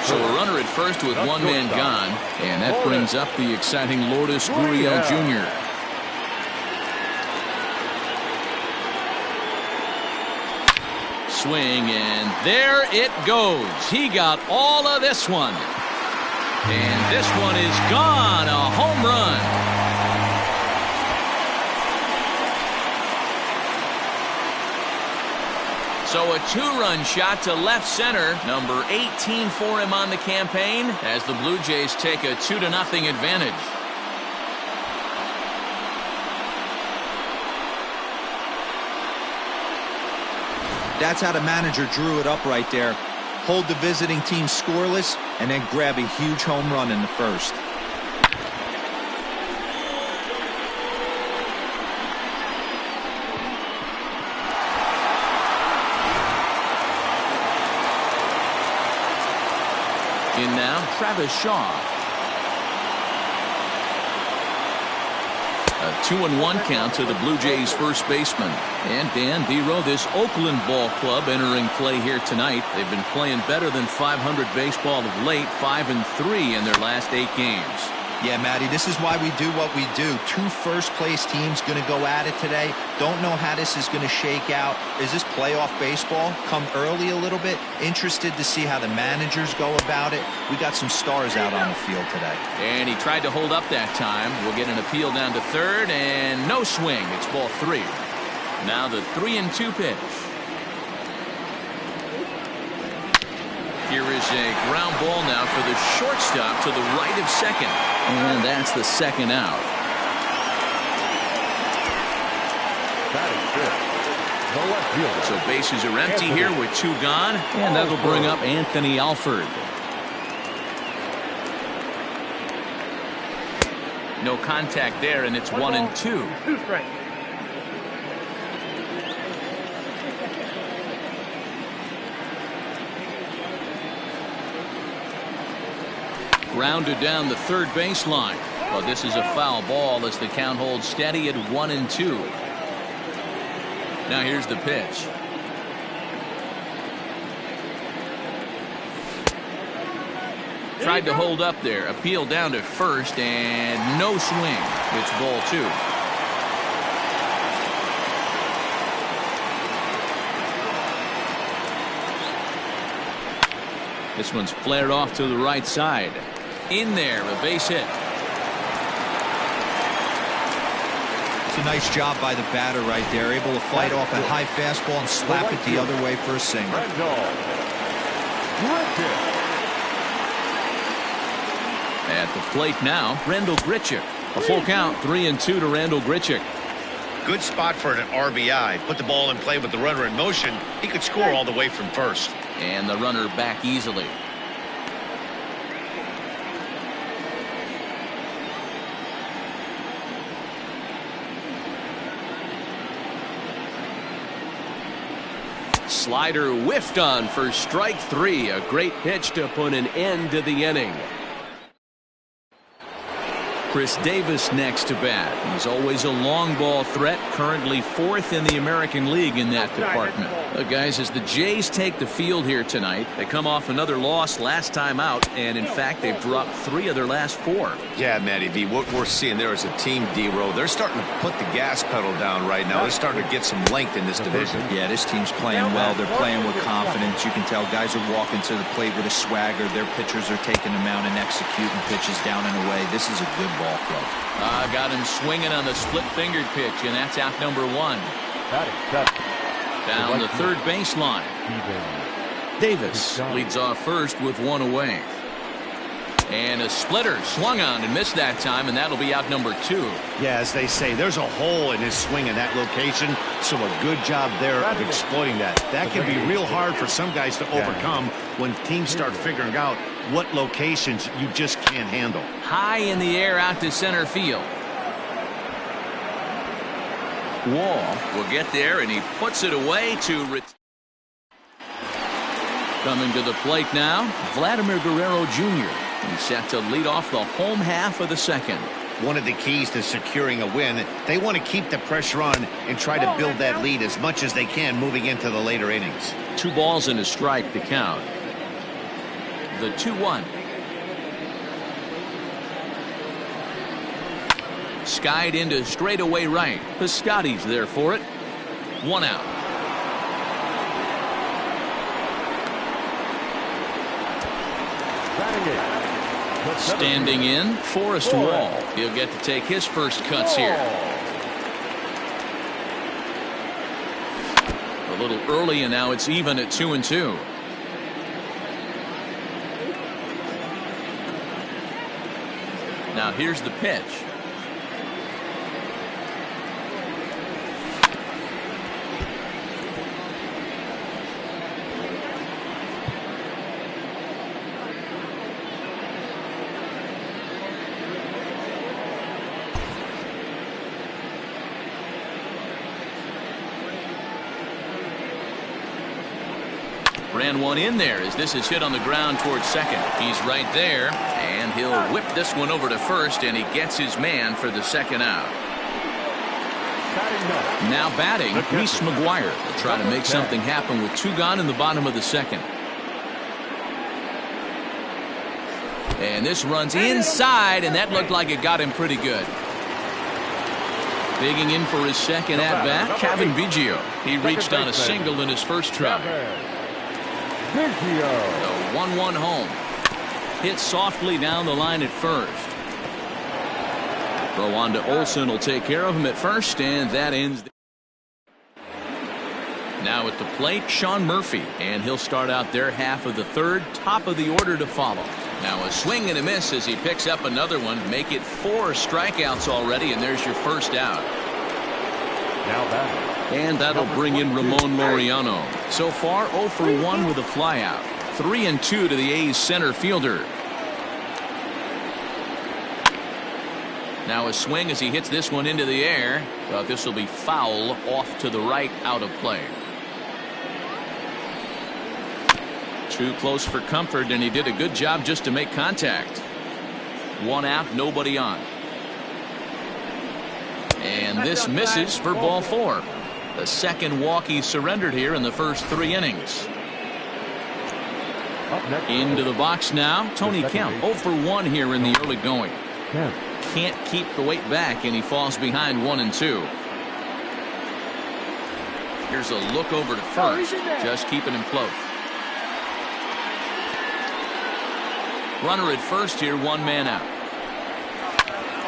So a runner at first with 1 man gone, and that brings up the exciting Lourdes Gurriel Jr. Swing, and there it goes. He got all of this one. And this one is gone. A home run. So a 2-run shot to left center. Number 18 for him on the campaign as the Blue Jays take a 2-0 advantage. That's how the manager drew it up right there. Hold the visiting team scoreless and then grab a huge home run in the first. In now, Travis Shaw. A 2-1 count to the Blue Jays first baseman. And Dan Vero, this Oakland ball club entering play here tonight. They've been playing better than .500 baseball of late, 5-3 in their last 8 games. Yeah, Matty, this is why we do what we do. 2 first-place teams going to go at it today. Don't know how this is going to shake out. Is this playoff baseball? Come early a little bit. Interested to see how the managers go about it. We got some stars out on the field today. And he tried to hold up that time. We'll get an appeal down to third, and no swing. It's ball 3. Now the 3-2 pitch. Here is a ground ball now for the shortstop to the right of second. And that's the second out. So bases are empty here with 2 gone. And that'll bring up Anthony Alford. No contact there, and it's 1-2. 2 strikes. Grounded down the third baseline. But this is a foul ball as the count holds steady at 1-2. Now here's the pitch. Tried to hold up there. Appeal down to first and no swing. It's ball 2. This one's flared off to the right side. In there, a base hit. It's a nice job by the batter right there. Able to fight off a high fastball and slap it the other way for a single. At the plate now, Randall Grichuk. A full count, 3-2 to Randall Grichuk. Good spot for an RBI. Put the ball in play with the runner in motion. He could score all the way from first. And the runner back easily. Slider whiffed on for strike 3. A great pitch to put an end to the inning. Chris Davis next to bat. He's always a long ball threat, currently 4th in the American League in that department. Guys, as the Jays take the field here tonight, they come off another loss last time out, and in fact they've dropped 3 of their last 4. Yeah, Matty V, what we're seeing there is a team, D-Row. They're starting to put the gas pedal down right now. They're starting to get some length in this division. Yeah, this team's playing well. They're playing with confidence. You can tell guys are walking to the plate with a swagger. Their pitchers are taking them out and executing pitches down and away. This is a good ball club. Got him swinging on the split-fingered pitch, and that's out number 1. Down the third baseline. Davis leads off first with 1 away. And a splitter swung on and missed that time, and that'll be out number 2. Yeah, as they say, there's a hole in his swing in that location, so a good job there of exploiting that. That can be real hard for some guys to overcome when teams start figuring out what locations you just can't handle. High in the air out to center field. Wall will get there, and he puts it away to coming to the plate now, Vladimir Guerrero Jr. He's set to lead off the home half of the second. One of the keys to securing a win, they want to keep the pressure on and try to build that lead as much as they can moving into the later innings. 2 balls and a strike to count. The 2-1. Skied into straightaway right. Piscotty's there for it. 1 out. Standing in, Forrest Wall. He'll get to take his first cuts here. A little early, and now it's even at 2-2. Now here's the pitch. Ran one in there as this is hit on the ground towards second. He's right there, and he'll whip this one over to first, and he gets his man for the second out. Now batting, Reese McGuire will try to make something happen with 2 gone in the bottom of the second. And this runs inside, and that looked like it got him pretty good. Digging in for his second at-bat, Kevin Biggio. He reached on a single in his first try. The 1-1 home. Hit softly down the line at first. Throw on to Olsen will take care of him at first, and that ends. Now at the plate, Sean Murphy, and he'll start out their half of the third, top of the order to follow. Now a swing and a miss as he picks up another one. Make it 4 strikeouts already, and there's your first out. Now batting. And that'll bring in Ramon Laureano. So far 0 for 1 with a flyout. 3-2 to the A's center fielder. Now a swing as he hits this one into the air, but this will be foul off to the right, out of play. Too close for comfort, and he did a good job just to make contact. One out, nobody on. And this misses for ball 4. The second walk he surrendered here in the first 3 innings. Into the box now, Tony Kemp, 0 for 1 here in the early going. Can't keep the weight back, and he falls behind 1-2. Here's a look over to first, just keeping him close. Runner at first here, 1 man out.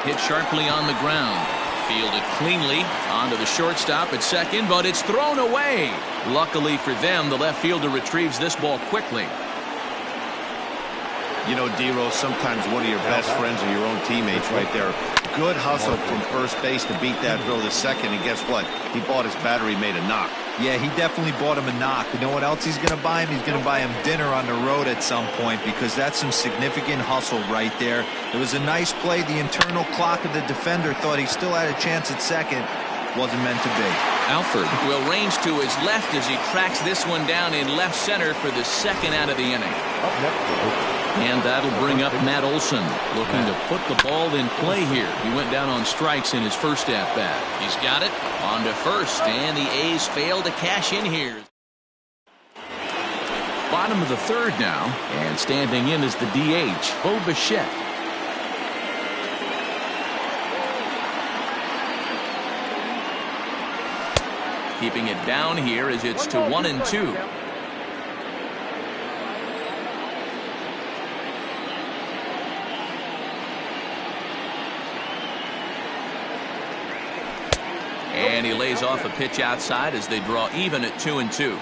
Hit sharply on the ground. Fielded cleanly onto the shortstop at second, but it's thrown away. Luckily for them, the left fielder retrieves this ball quickly. You know, D-Rose, sometimes one of your best friends are your own teammates right there. Good hustle from first base to beat that throw to second, and guess what? He bought his battery made a knock. Yeah, he definitely bought him a knock. You know what else he's going to buy him? He's going to buy him dinner on the road at some point, because that's some significant hustle right there. It was a nice play. The internal clock of the defender thought he still had a chance at second. Wasn't meant to be. Alford will range to his left as he tracks this one down in left center for the second out of the inning. And that'll bring up Matt Olson, looking to put the ball in play here. He went down on strikes in his first at-bat. He's got it on to first, and the A's fail to cash in here. Bottom of the 3rd now, and standing in is the DH, Bo Bichette. Keeping it down here as it's to 1-2. And he lays off a pitch outside as they draw even at 2-2.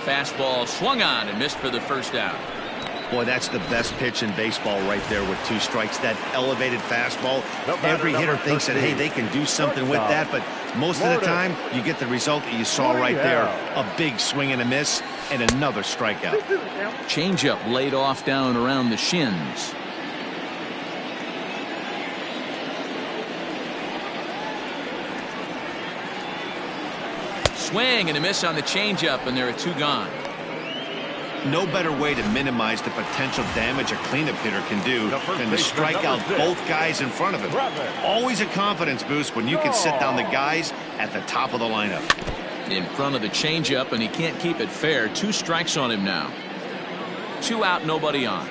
Fastball swung on and missed for the first out. Boy, that's the best pitch in baseball right there with 2 strikes. That elevated fastball. Every hitter thinks that, hey, they can do something with that, but most of the time you get the result that you saw right there. A big swing and a miss and another strikeout. Changeup laid off down around the shins. Swing and a miss on the changeup, and there are 2 gone. No better way to minimize the potential damage a cleanup hitter can do than to strike out both guys in front of him. Always a confidence boost when you can sit down the guys at the top of the lineup. In front of the changeup, and he can't keep it fair. 2 strikes on him now. 2 out, nobody on.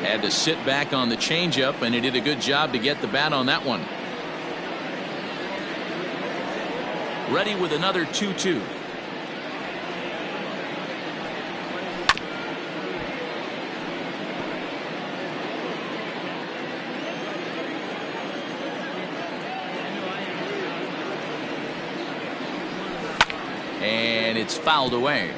Had to sit back on the changeup, and he did a good job to get the bat on that one. Ready with another 2-2. And it's fouled away.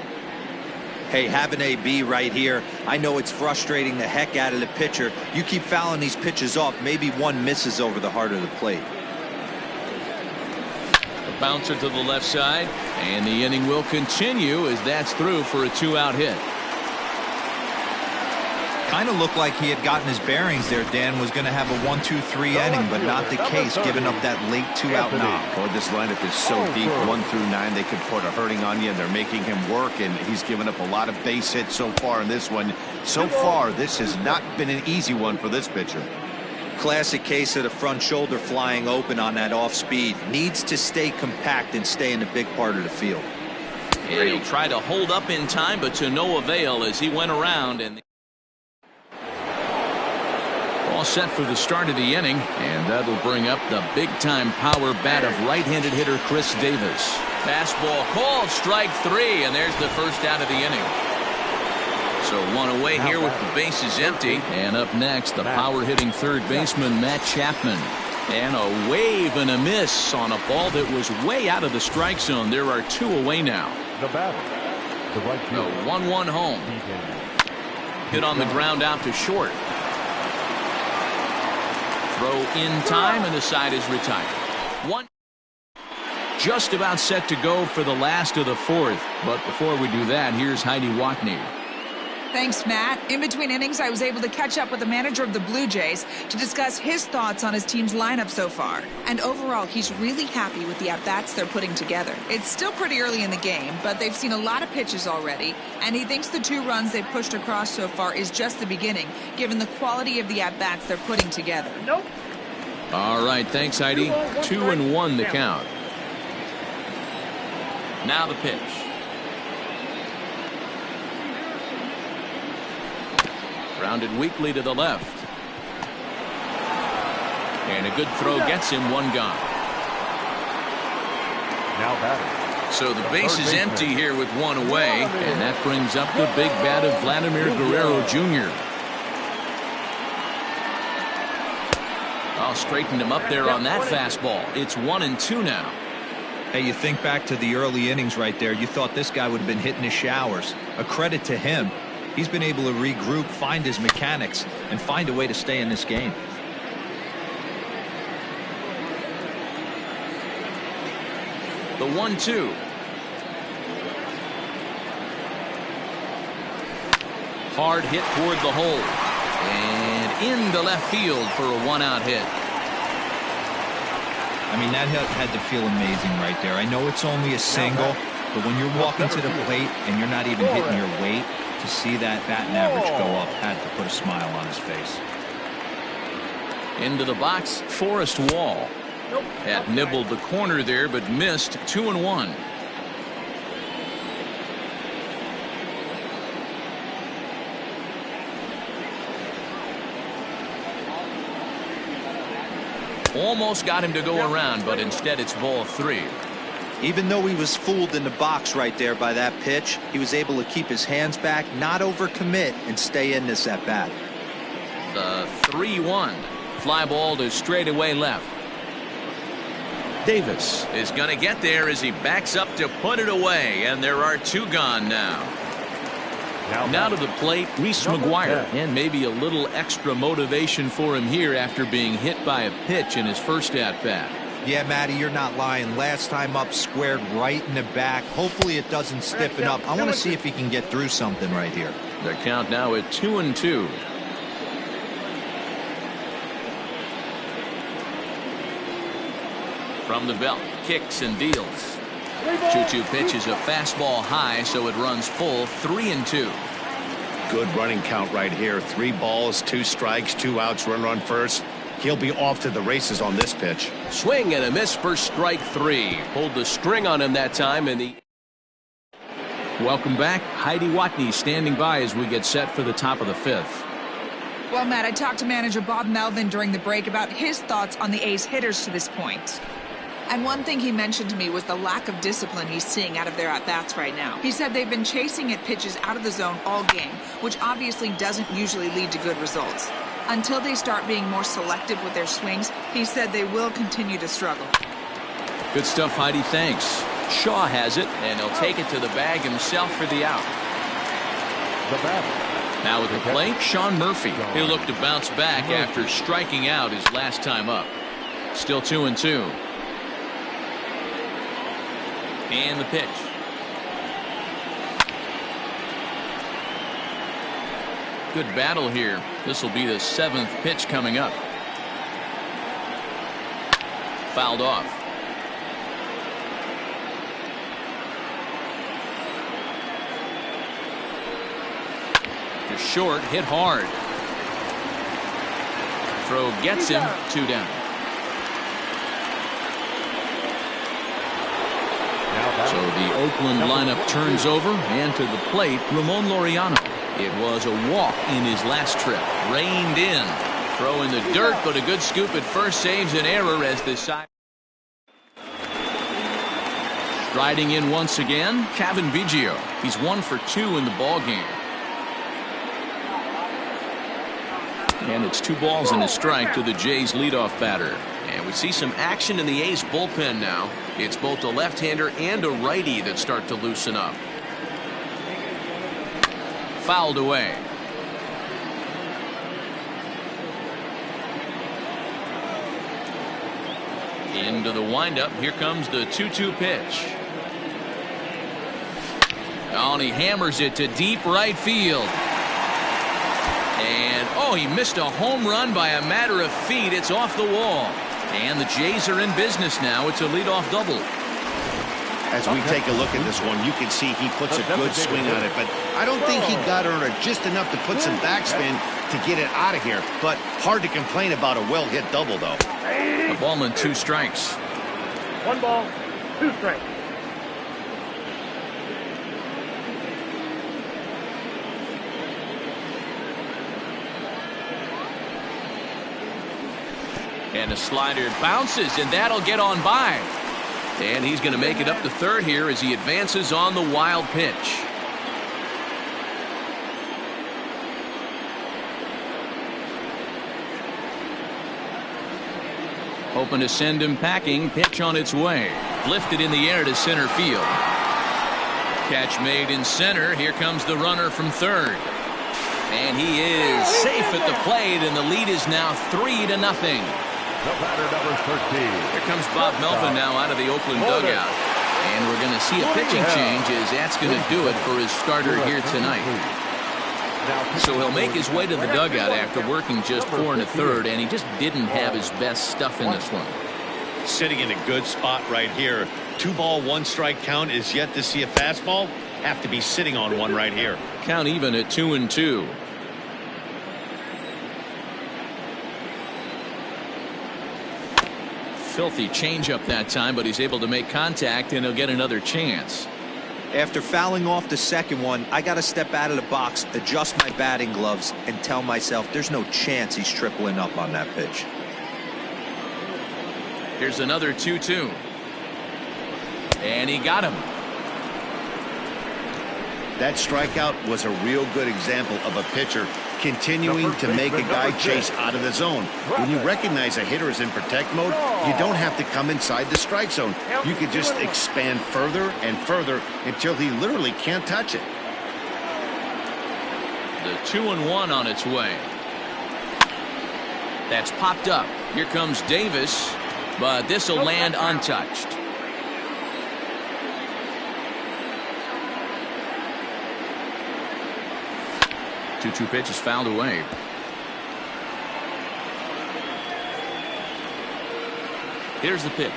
Hey, have an AB right here. I know it's frustrating the heck out of the pitcher. You keep fouling these pitches off, maybe one misses over the heart of the plate. A bouncer to the left side, and the inning will continue as that's through for a 2-out hit. Kind of looked like he had gotten his bearings there. Dan was going to have a 1-2-3 inning, but not the case, giving up that late 2-out knock. Boy, this lineup is so deep, 1 through 9. They could put a hurting on you, and they're making him work, and he's given up a lot of base hits so far in this one. So far, this has not been an easy one for this pitcher. Classic case of the front shoulder flying open on that off speed. Needs to stay compact and stay in the big part of the field. And he'll try to hold up in time, but to no avail as he went around. And all set for the start of the inning, and that'll bring up the big-time power bat of right-handed hitter Chris Davis. Fastball called, strike 3, and there's the first out of the inning. So 1 away here with the bases empty. And up next, the power-hitting third baseman Matt Chapman. And a wave and a miss on a ball that was way out of the strike zone. There are 2 away now. The batter, the right fielder. 1-1 home. Hit on the ground out to short. Throw in time, and the side is retired. One just about set to go for the last of the fourth. But before we do that, here's Heidi Watney. Thanks, Matt. In between innings, I was able to catch up with the manager of the Blue Jays to discuss his thoughts on his team's lineup so far. And overall, he's really happy with the at-bats they're putting together. It's still pretty early in the game, but they've seen a lot of pitches already, and he thinks the 2 runs they've pushed across so far is just the beginning, given the quality of the at-bats they're putting together. Nope. All right, thanks, Heidi. 2-1 the count. Now the pitch. Grounded weakly to the left. And a good throw gets him 1 gone. Now batting. So the base is empty here with 1 away. And that brings up the big bat of Vladimir Guerrero Jr. Oh, straightened him up there on that fastball. It's 1-2 now. Hey, you think back to the early innings right there. You thought this guy would have been hitting his showers. A credit to him. He's been able to regroup, find his mechanics, and find a way to stay in this game. The 1-2. Hard hit toward the hole. And into left field for a 1-out hit. I mean, that had to feel amazing right there. I know it's only a single, but when you're walking to the plate and you're not even hitting your weight, to see that batting average go up had to put a smile on his face. Into the box, Forrest Wall. Had nibbled the corner there, but missed. 2-1. Almost got him to go around, but instead it's ball 3. Even though he was fooled in the box right there by that pitch, he was able to keep his hands back, not overcommit, and stay in this at bat. The 3-1. Fly ball to straightaway left. Davis is going to get there as he backs up to put it away, and there are 2 gone now. Now to the plate, Reese McGuire, and maybe a little extra motivation for him here after being hit by a pitch in his first at-bat. Yeah, Matty, you're not lying. Last time up, squared right in the back. Hopefully it doesn't stiffen up. I want to see if he can get through something right here. The count now at 2-2. From the belt, kicks and deals. 2-2 pitch is a fastball high, so it runs full. 3-2. Good running count right here. 3 balls, 2 strikes, 2 outs, run first. He'll be off to the races on this pitch. Swing and a miss for strike 3. Pulled the string on him that time. And welcome back. Heidi Watney standing by as we get set for the top of the 5th. Well, Matt, I talked to manager Bob Melvin during the break about his thoughts on the A's hitters to this point. And one thing he mentioned to me was the lack of discipline he's seeing out of their at-bats right now. He said they've been chasing at pitches out of the zone all game, which obviously doesn't usually lead to good results. Until they start being more selective with their swings, he said they will continue to struggle. Good stuff, Heidi. Thanks. Shaw has it, and he'll take it to the bag himself for the out. The batter. Now with the plate, Sean Murphy. He'll look to bounce back after striking out his last time up. Still 2-2. And the pitch. Good battle here. This will be the 7th pitch coming up. Fouled off. To short, hit hard. Throw gets him. 2 down. So the Oakland lineup turns over, and to the plate, Ramon Laureano. It was a walk in his last trip. Reined in. Throw in the dirt, but a good scoop at first saves an error as the side. Striding in once again, Kevin Biggio. He's 1 for 2 in the ball game. And it's 2 balls and a strike to the Jays leadoff batter. And we see some action in the A's bullpen now. It's both a left-hander and a righty that start to loosen up. Fouled away. Into the windup. Here comes the 2-2 pitch. Oh, and he hammers it to deep right field. And, oh, he missed a home run by a matter of feet. It's off the wall. And the Jays are in business now. It's a leadoff double. As we take a look at this one, you can see he puts a good swing on it, but I don't think he got her just enough to put some backspin to get it out of here. But hard to complain about a well-hit double, though. A ball and 2 strikes. 1 ball, 2 strikes. And a slider bounces, and that'll get on by. And he's going to make it up to third here as he advances on the wild pitch. Hoping to send him packing. Pitch on its way. Lifted in the air to center field. Catch made in center. Here comes the runner from third. And he is safe at the plate, and the lead is now 3-0. The batter, number 13. Here comes Bob Melvin now out of the Oakland dugout. And we're going to see a pitching change as that's going to do it for his starter here tonight. So he'll make his way to the dugout after working just 4 1/3, and he just didn't have his best stuff in this one. Sitting in a good spot right here. 2 ball, 1 strike count is yet to see a fastball. Have to be sitting on one right here. Count even at 2-2. Filthy changeup that time, but he's able to make contact, and he'll get another chance. After fouling off the second one, I got to step out of the box, adjust my batting gloves, and tell myself there's no chance he's tripling up on that pitch. Here's another 2-2. And he got him. That strikeout was a real good example of a pitcher continuing to make a guy chase out of the zone. When you recognize a hitter is in protect mode, you don't have to come inside the strike zone. You can just expand further and further until he literally can't touch it. The 2-1 on its way. That's popped up. Here comes Davis, but this will land untouched. 2-2 pitch is fouled away. Here's the pitch.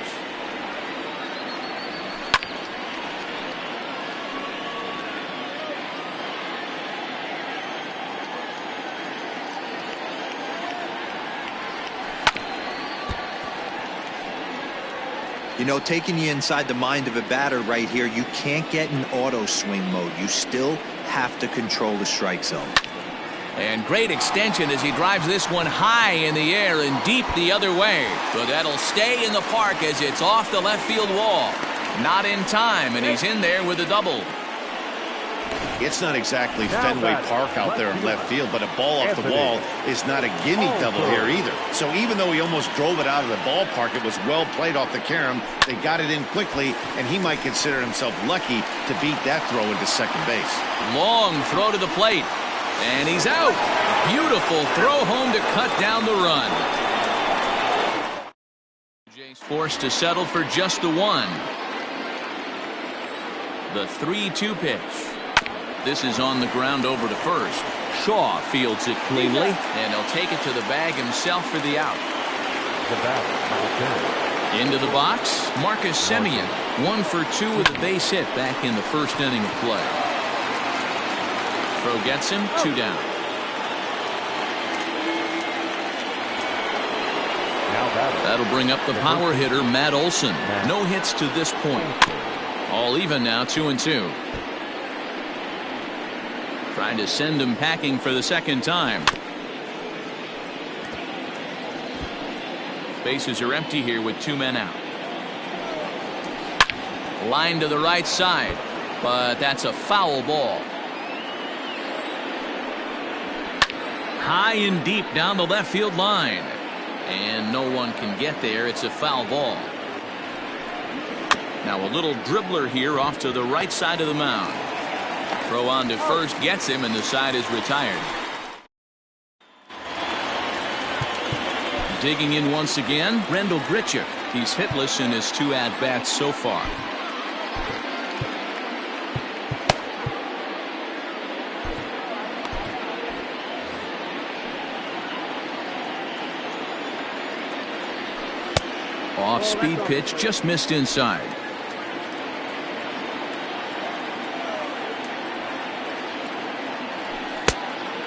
You know, taking you inside the mind of a batter right here, you can't get in auto swing mode. You still have to control the strike zone. And great extension as he drives this one high in the air and deep the other way. But that'll stay in the park as it's off the left field wall. Not in time, and he's in there with a double. It's not exactly Fenway Park out there in left field, but a ball off the wall is not a gimme double here either. So even though he almost drove it out of the ballpark, it was well played off the carom. They got it in quickly, and he might consider himself lucky to beat that throw into second base. Long throw to the plate, and he's out. Beautiful throw home to cut down the run. Jay's forced to settle for just the one. The 3-2 pitch. This is on the ground over to first. Shaw fields it cleanly, and he'll take it to the bag himself for the out. Into the box, Marcus Semien, 1 for 2 with a base hit back in the first inning of play. Throw gets him, 2 down. That'll bring up the power hitter, Matt Olson. No hits to this point. All even now, 2-2. Trying to send him packing for the second time. Bases are empty here with 2 men out. Line to the right side, but that's a foul ball. High and deep down the left field line. And no one can get there. It's a foul ball. Now a little dribbler here off to the right side of the mound. Throw on to first gets him, and the side is retired. Digging in once again, Rendell Grichuk. He's hitless in his 2 at-bats so far. Off-speed pitch, just missed inside.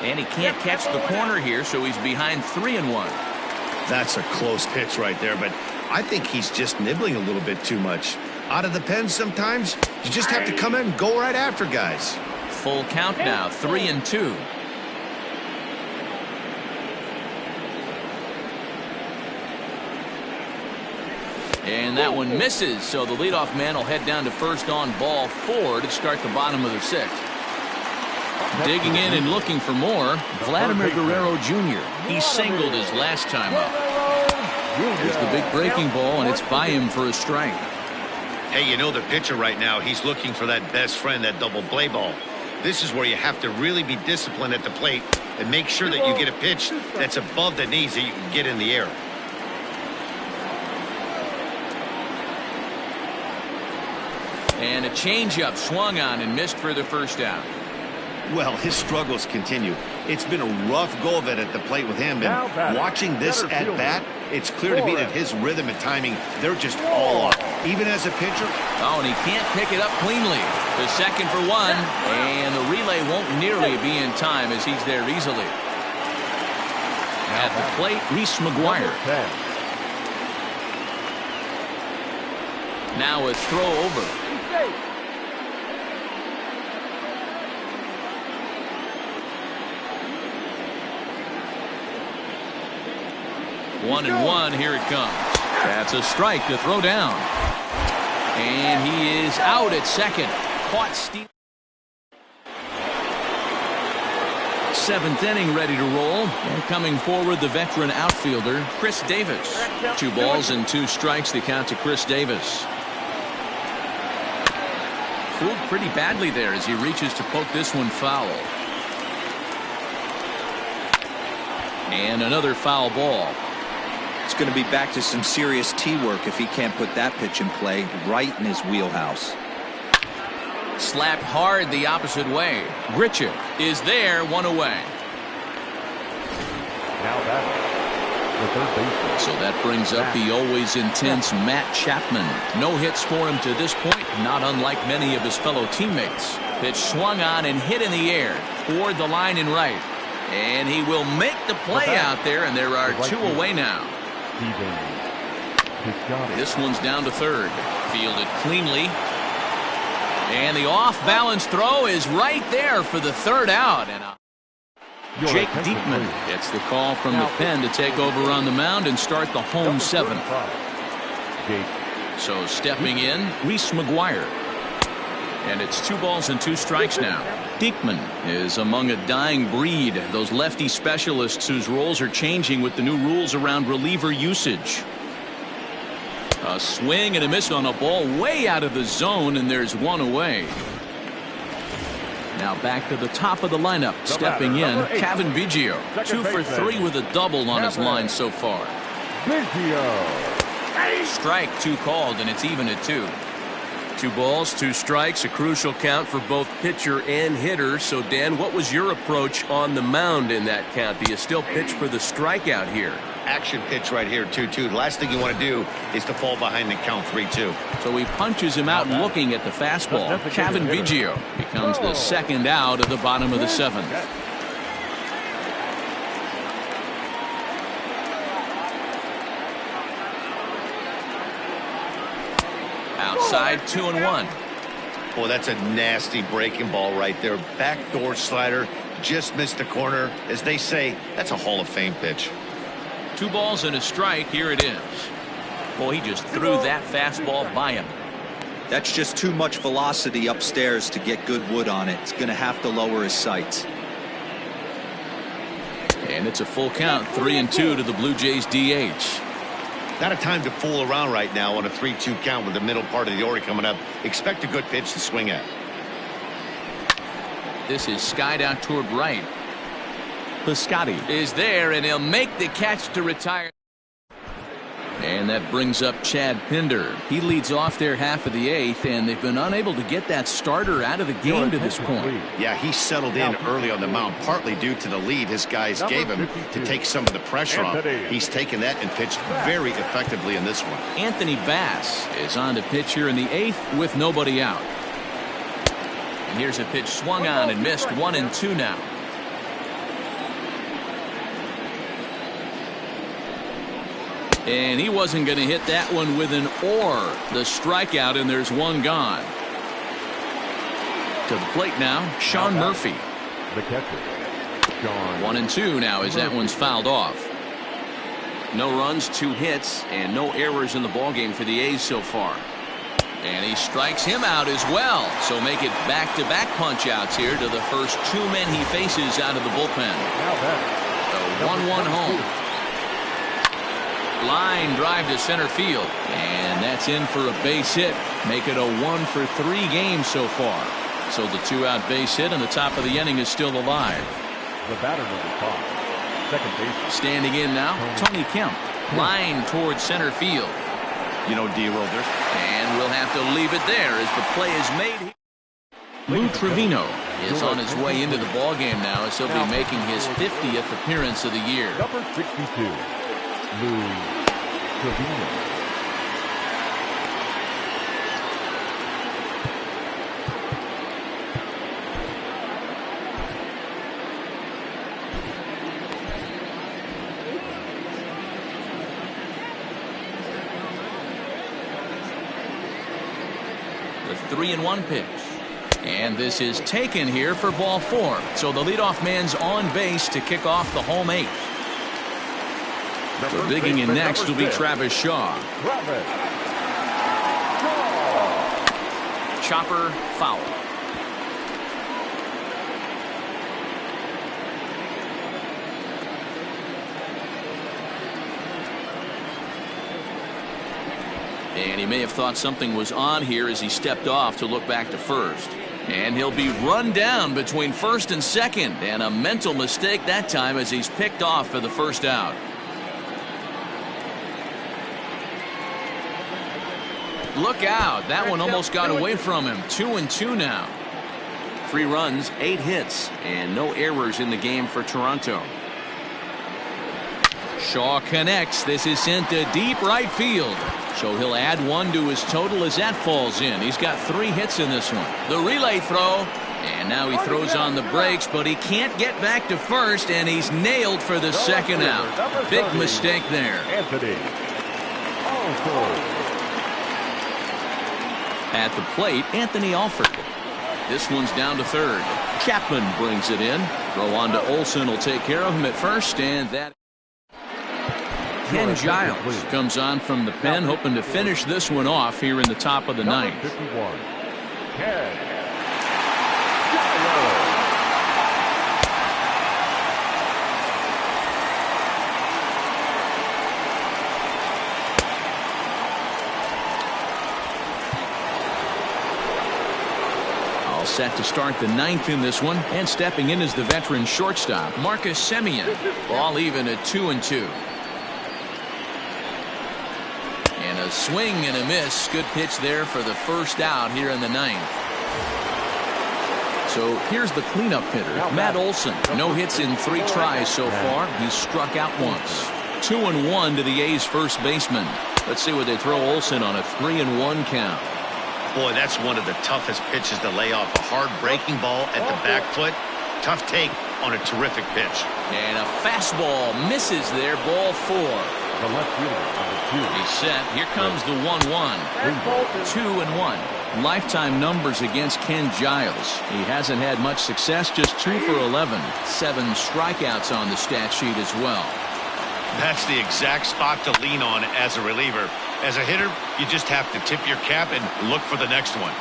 And he can't catch the corner here, so he's behind 3-1. That's a close pitch right there, but I think he's just nibbling a little bit too much. Out of the pen sometimes, you just have to come in and go right after guys. Full count now, 3-2. And that one misses, so the leadoff man will head down to first on ball 4 to start the bottom of the 6th. Digging in and looking for more, Vladimir Guerrero Jr. He singled his last time up. Here's the big breaking ball, and it's by him for a strike. Hey, you know the pitcher right now, he's looking for that best friend, that double play ball. This is where you have to really be disciplined at the plate and make sure that you get a pitch that's above the knees that you can get in the air. And a changeup swung on and missed for the first out. Well, his struggles continue. It's been a rough go of it at the plate with him. And watching this at bat, it's clear to me that his rhythm and timing, they're just all off. Even as a pitcher. Oh, and he can't pick it up cleanly. The second for 1, and the relay won't nearly be in time as he's there easily. At the plate, Reese McGuire. Now a throw over. 1-1, here it comes. That's a strike to throw down. And he is out at second. Caught stealing. 7th inning ready to roll. And coming forward, the veteran outfielder, Chris Davis. 2 balls and 2 strikes, the count to Chris Davis. Fooled pretty badly there as he reaches to poke this one foul. And another foul ball. It's going to be back to some serious tee work if he can't put that pitch in play right in his wheelhouse. Slapped hard the opposite way. Grichuk is there, 1 away. Now batting, the third baseman. So that brings up the always intense Matt Chapman. No hits for him to this point, not unlike many of his fellow teammates. Pitch swung on and hit in the air toward the line and right. And he will make the play out there, and there are 2 away now. This one's down to third. Fielded cleanly. And the off-balance throw is right there for the third out. And Jake Diekman gets the call from the pen to take over on the mound and start the home 7th. So stepping in, Reese McGuire. And it's 2 balls and 2 strikes now. Diekman is among a dying breed, those lefty specialists whose roles are changing with the new rules around reliever usage. A swing and a miss on a ball way out of the zone, and there's 1 away. Now back to the top of the lineup. Stepping in, Kevin Biggio. 2 for 3 with a double on his line so far. Strike 2 called, and it's even at 2. 2 balls, 2 strikes, a crucial count for both pitcher and hitter. So, Dan, what was your approach on the mound in that count? Do you still pitch for the strikeout here? Action pitch right here, 2-2. The last thing you want to do is to fall behind and count 3-2. So he punches him out looking at the fastball. Kevin Biggio becomes the 2nd out of the bottom of the 7th. Outside, 2-1. Boy, that's a nasty breaking ball right there. Backdoor slider, just missed the corner. As they say, that's a Hall of Fame pitch. 2 balls and a strike. Here it is. Boy, he just threw that fastball by him. That's just too much velocity upstairs to get good wood on it. It's going to have to lower his sights. And it's a full count, 3-2 to the Blue Jays DH. Not a time to fool around right now on a 3-2 count with the middle part of the order coming up. Expect a good pitch to swing at. This is skied out toward right. Piscotty is there, and he'll make the catch to retire. And that brings up Chad Pinder. He leads off their half of the 8th, and they've been unable to get that starter out of the game to this point. Yeah, he settled in early on the mound, partly due to the lead his guys gave him to take some of the pressure off. He's taken that and pitched very effectively in this one. Anthony Bass is on to pitch here in the 8th with nobody out. And here's a pitch swung on and missed. 1-2 now. And he wasn't going to hit that one with an or. The strikeout, and there's one gone. To the plate now, Sean Murphy. The catcher, Sean. 1-2 now as that one's fouled off. No runs, 2 hits, and no errors in the ballgame for the A's so far. And he strikes him out as well. So make it back-to-back punch-outs here to the first 2 men he faces out of the bullpen. The 1-1 home. Line drive to center field, and that's in for a base hit. Make it a 1-for-3 game so far. So the 2-out base hit, and the top of the inning is still alive. The batter number 5, second base. Standing in now, Tony Kemp. Line towards center field. You know, D-Roll, and we'll have to leave it there as the play is made. Lou Trevino is on his way into the ballgame now as he'll be making his 50th appearance of the year. Number 62, Lou Trevino. The 3-1 pitch. And this is taken here for ball 4. So the leadoff man's on base to kick off the home 8th. So digging in next will be Travis Shaw. Chopper foul. And he may have thought something was on here as he stepped off to look back to first. And he'll be run down between first and second. And a mental mistake that time as he's picked off for the first out. Look out. That one almost got away from him. 2-2 now. 3 runs, 8 hits, and no errors in the game for Toronto. Shaw connects. This is sent to deep right field. So he'll add 1 to his total as that falls in. He's got 3 hits in this one. The relay throw. And now he throws on the brakes, but he can't get back to first, and he's nailed for the second out. Big mistake there. Anthony. At the plate, Anthony Alford. This one's down to third. Chapman brings it in. Throw on to Olsen will take care of him at first, and that. Ken Giles comes on from the pen, hoping to finish this one off here in the top of the 9th. 51, Ken. Set to start the 9th in this one, and stepping in is the veteran shortstop Marcus Semien. Ball even at 2-2. And a swing and a miss. Good pitch there for the first out here in the 9th. So here's the cleanup hitter, Matt Olson. No hits in 3 tries so far. He's struck out once. 2-1 to the A's first baseman. Let's see what they throw Olson on a 3-1 count. Boy, that's one of the toughest pitches to lay off. A hard breaking ball at the back foot. Tough take on a terrific pitch. And a fastball misses there. Ball 4. The left fielder, number 2. He's set. Here comes the 1-1. 2-1. Lifetime numbers against Ken Giles. He hasn't had much success, just 2 for 11. 7 strikeouts on the stat sheet as well. That's the exact spot to lean on as a reliever. As a hitter, you just have to tip your cap and look for the next one.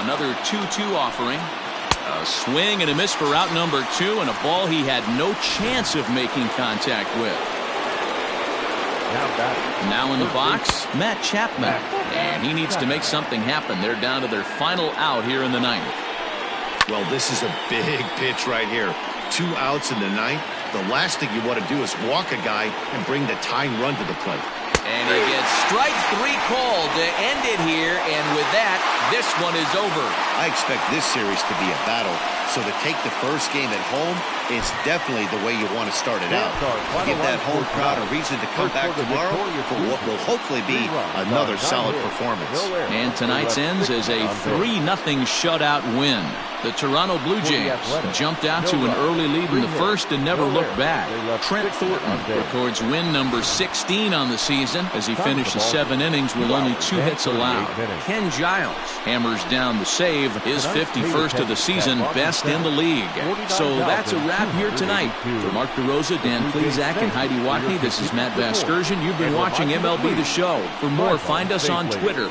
Another 2-2 offering. A swing and a miss for out number 2, and a ball he had no chance of making contact with. Now in the box, Matt Chapman. And he needs to make something happen. They're down to their final out here in the 9th. Well, this is a big pitch right here. 2 outs in the 9th. The last thing you want to do is walk a guy and bring the tying run to the plate. And he gets strike 3 called to end it here, and with that, this one is over. I expect this series to be a battle, so to take the first game at home is definitely the way you want to start it out. Give that home crowd a reason to come back tomorrow for what will hopefully be another solid performance. And tonight's ends as a 3-0 shutout win. The Toronto Blue Jays jumped out to an early lead in the first and never looked back. Trent Thornton records win number 16 on the season as he finishes 7 innings with only 2 hits allowed. Ken Giles hammers down the save, his 51st of the season, best in the league. So that's a wrap here tonight. For Mark DeRosa, Dan Plezak, and Heidi Watney, this is Matt Vasgersian. You've been watching MLB The Show. For more, find us on Twitter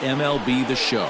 @MLB The Show.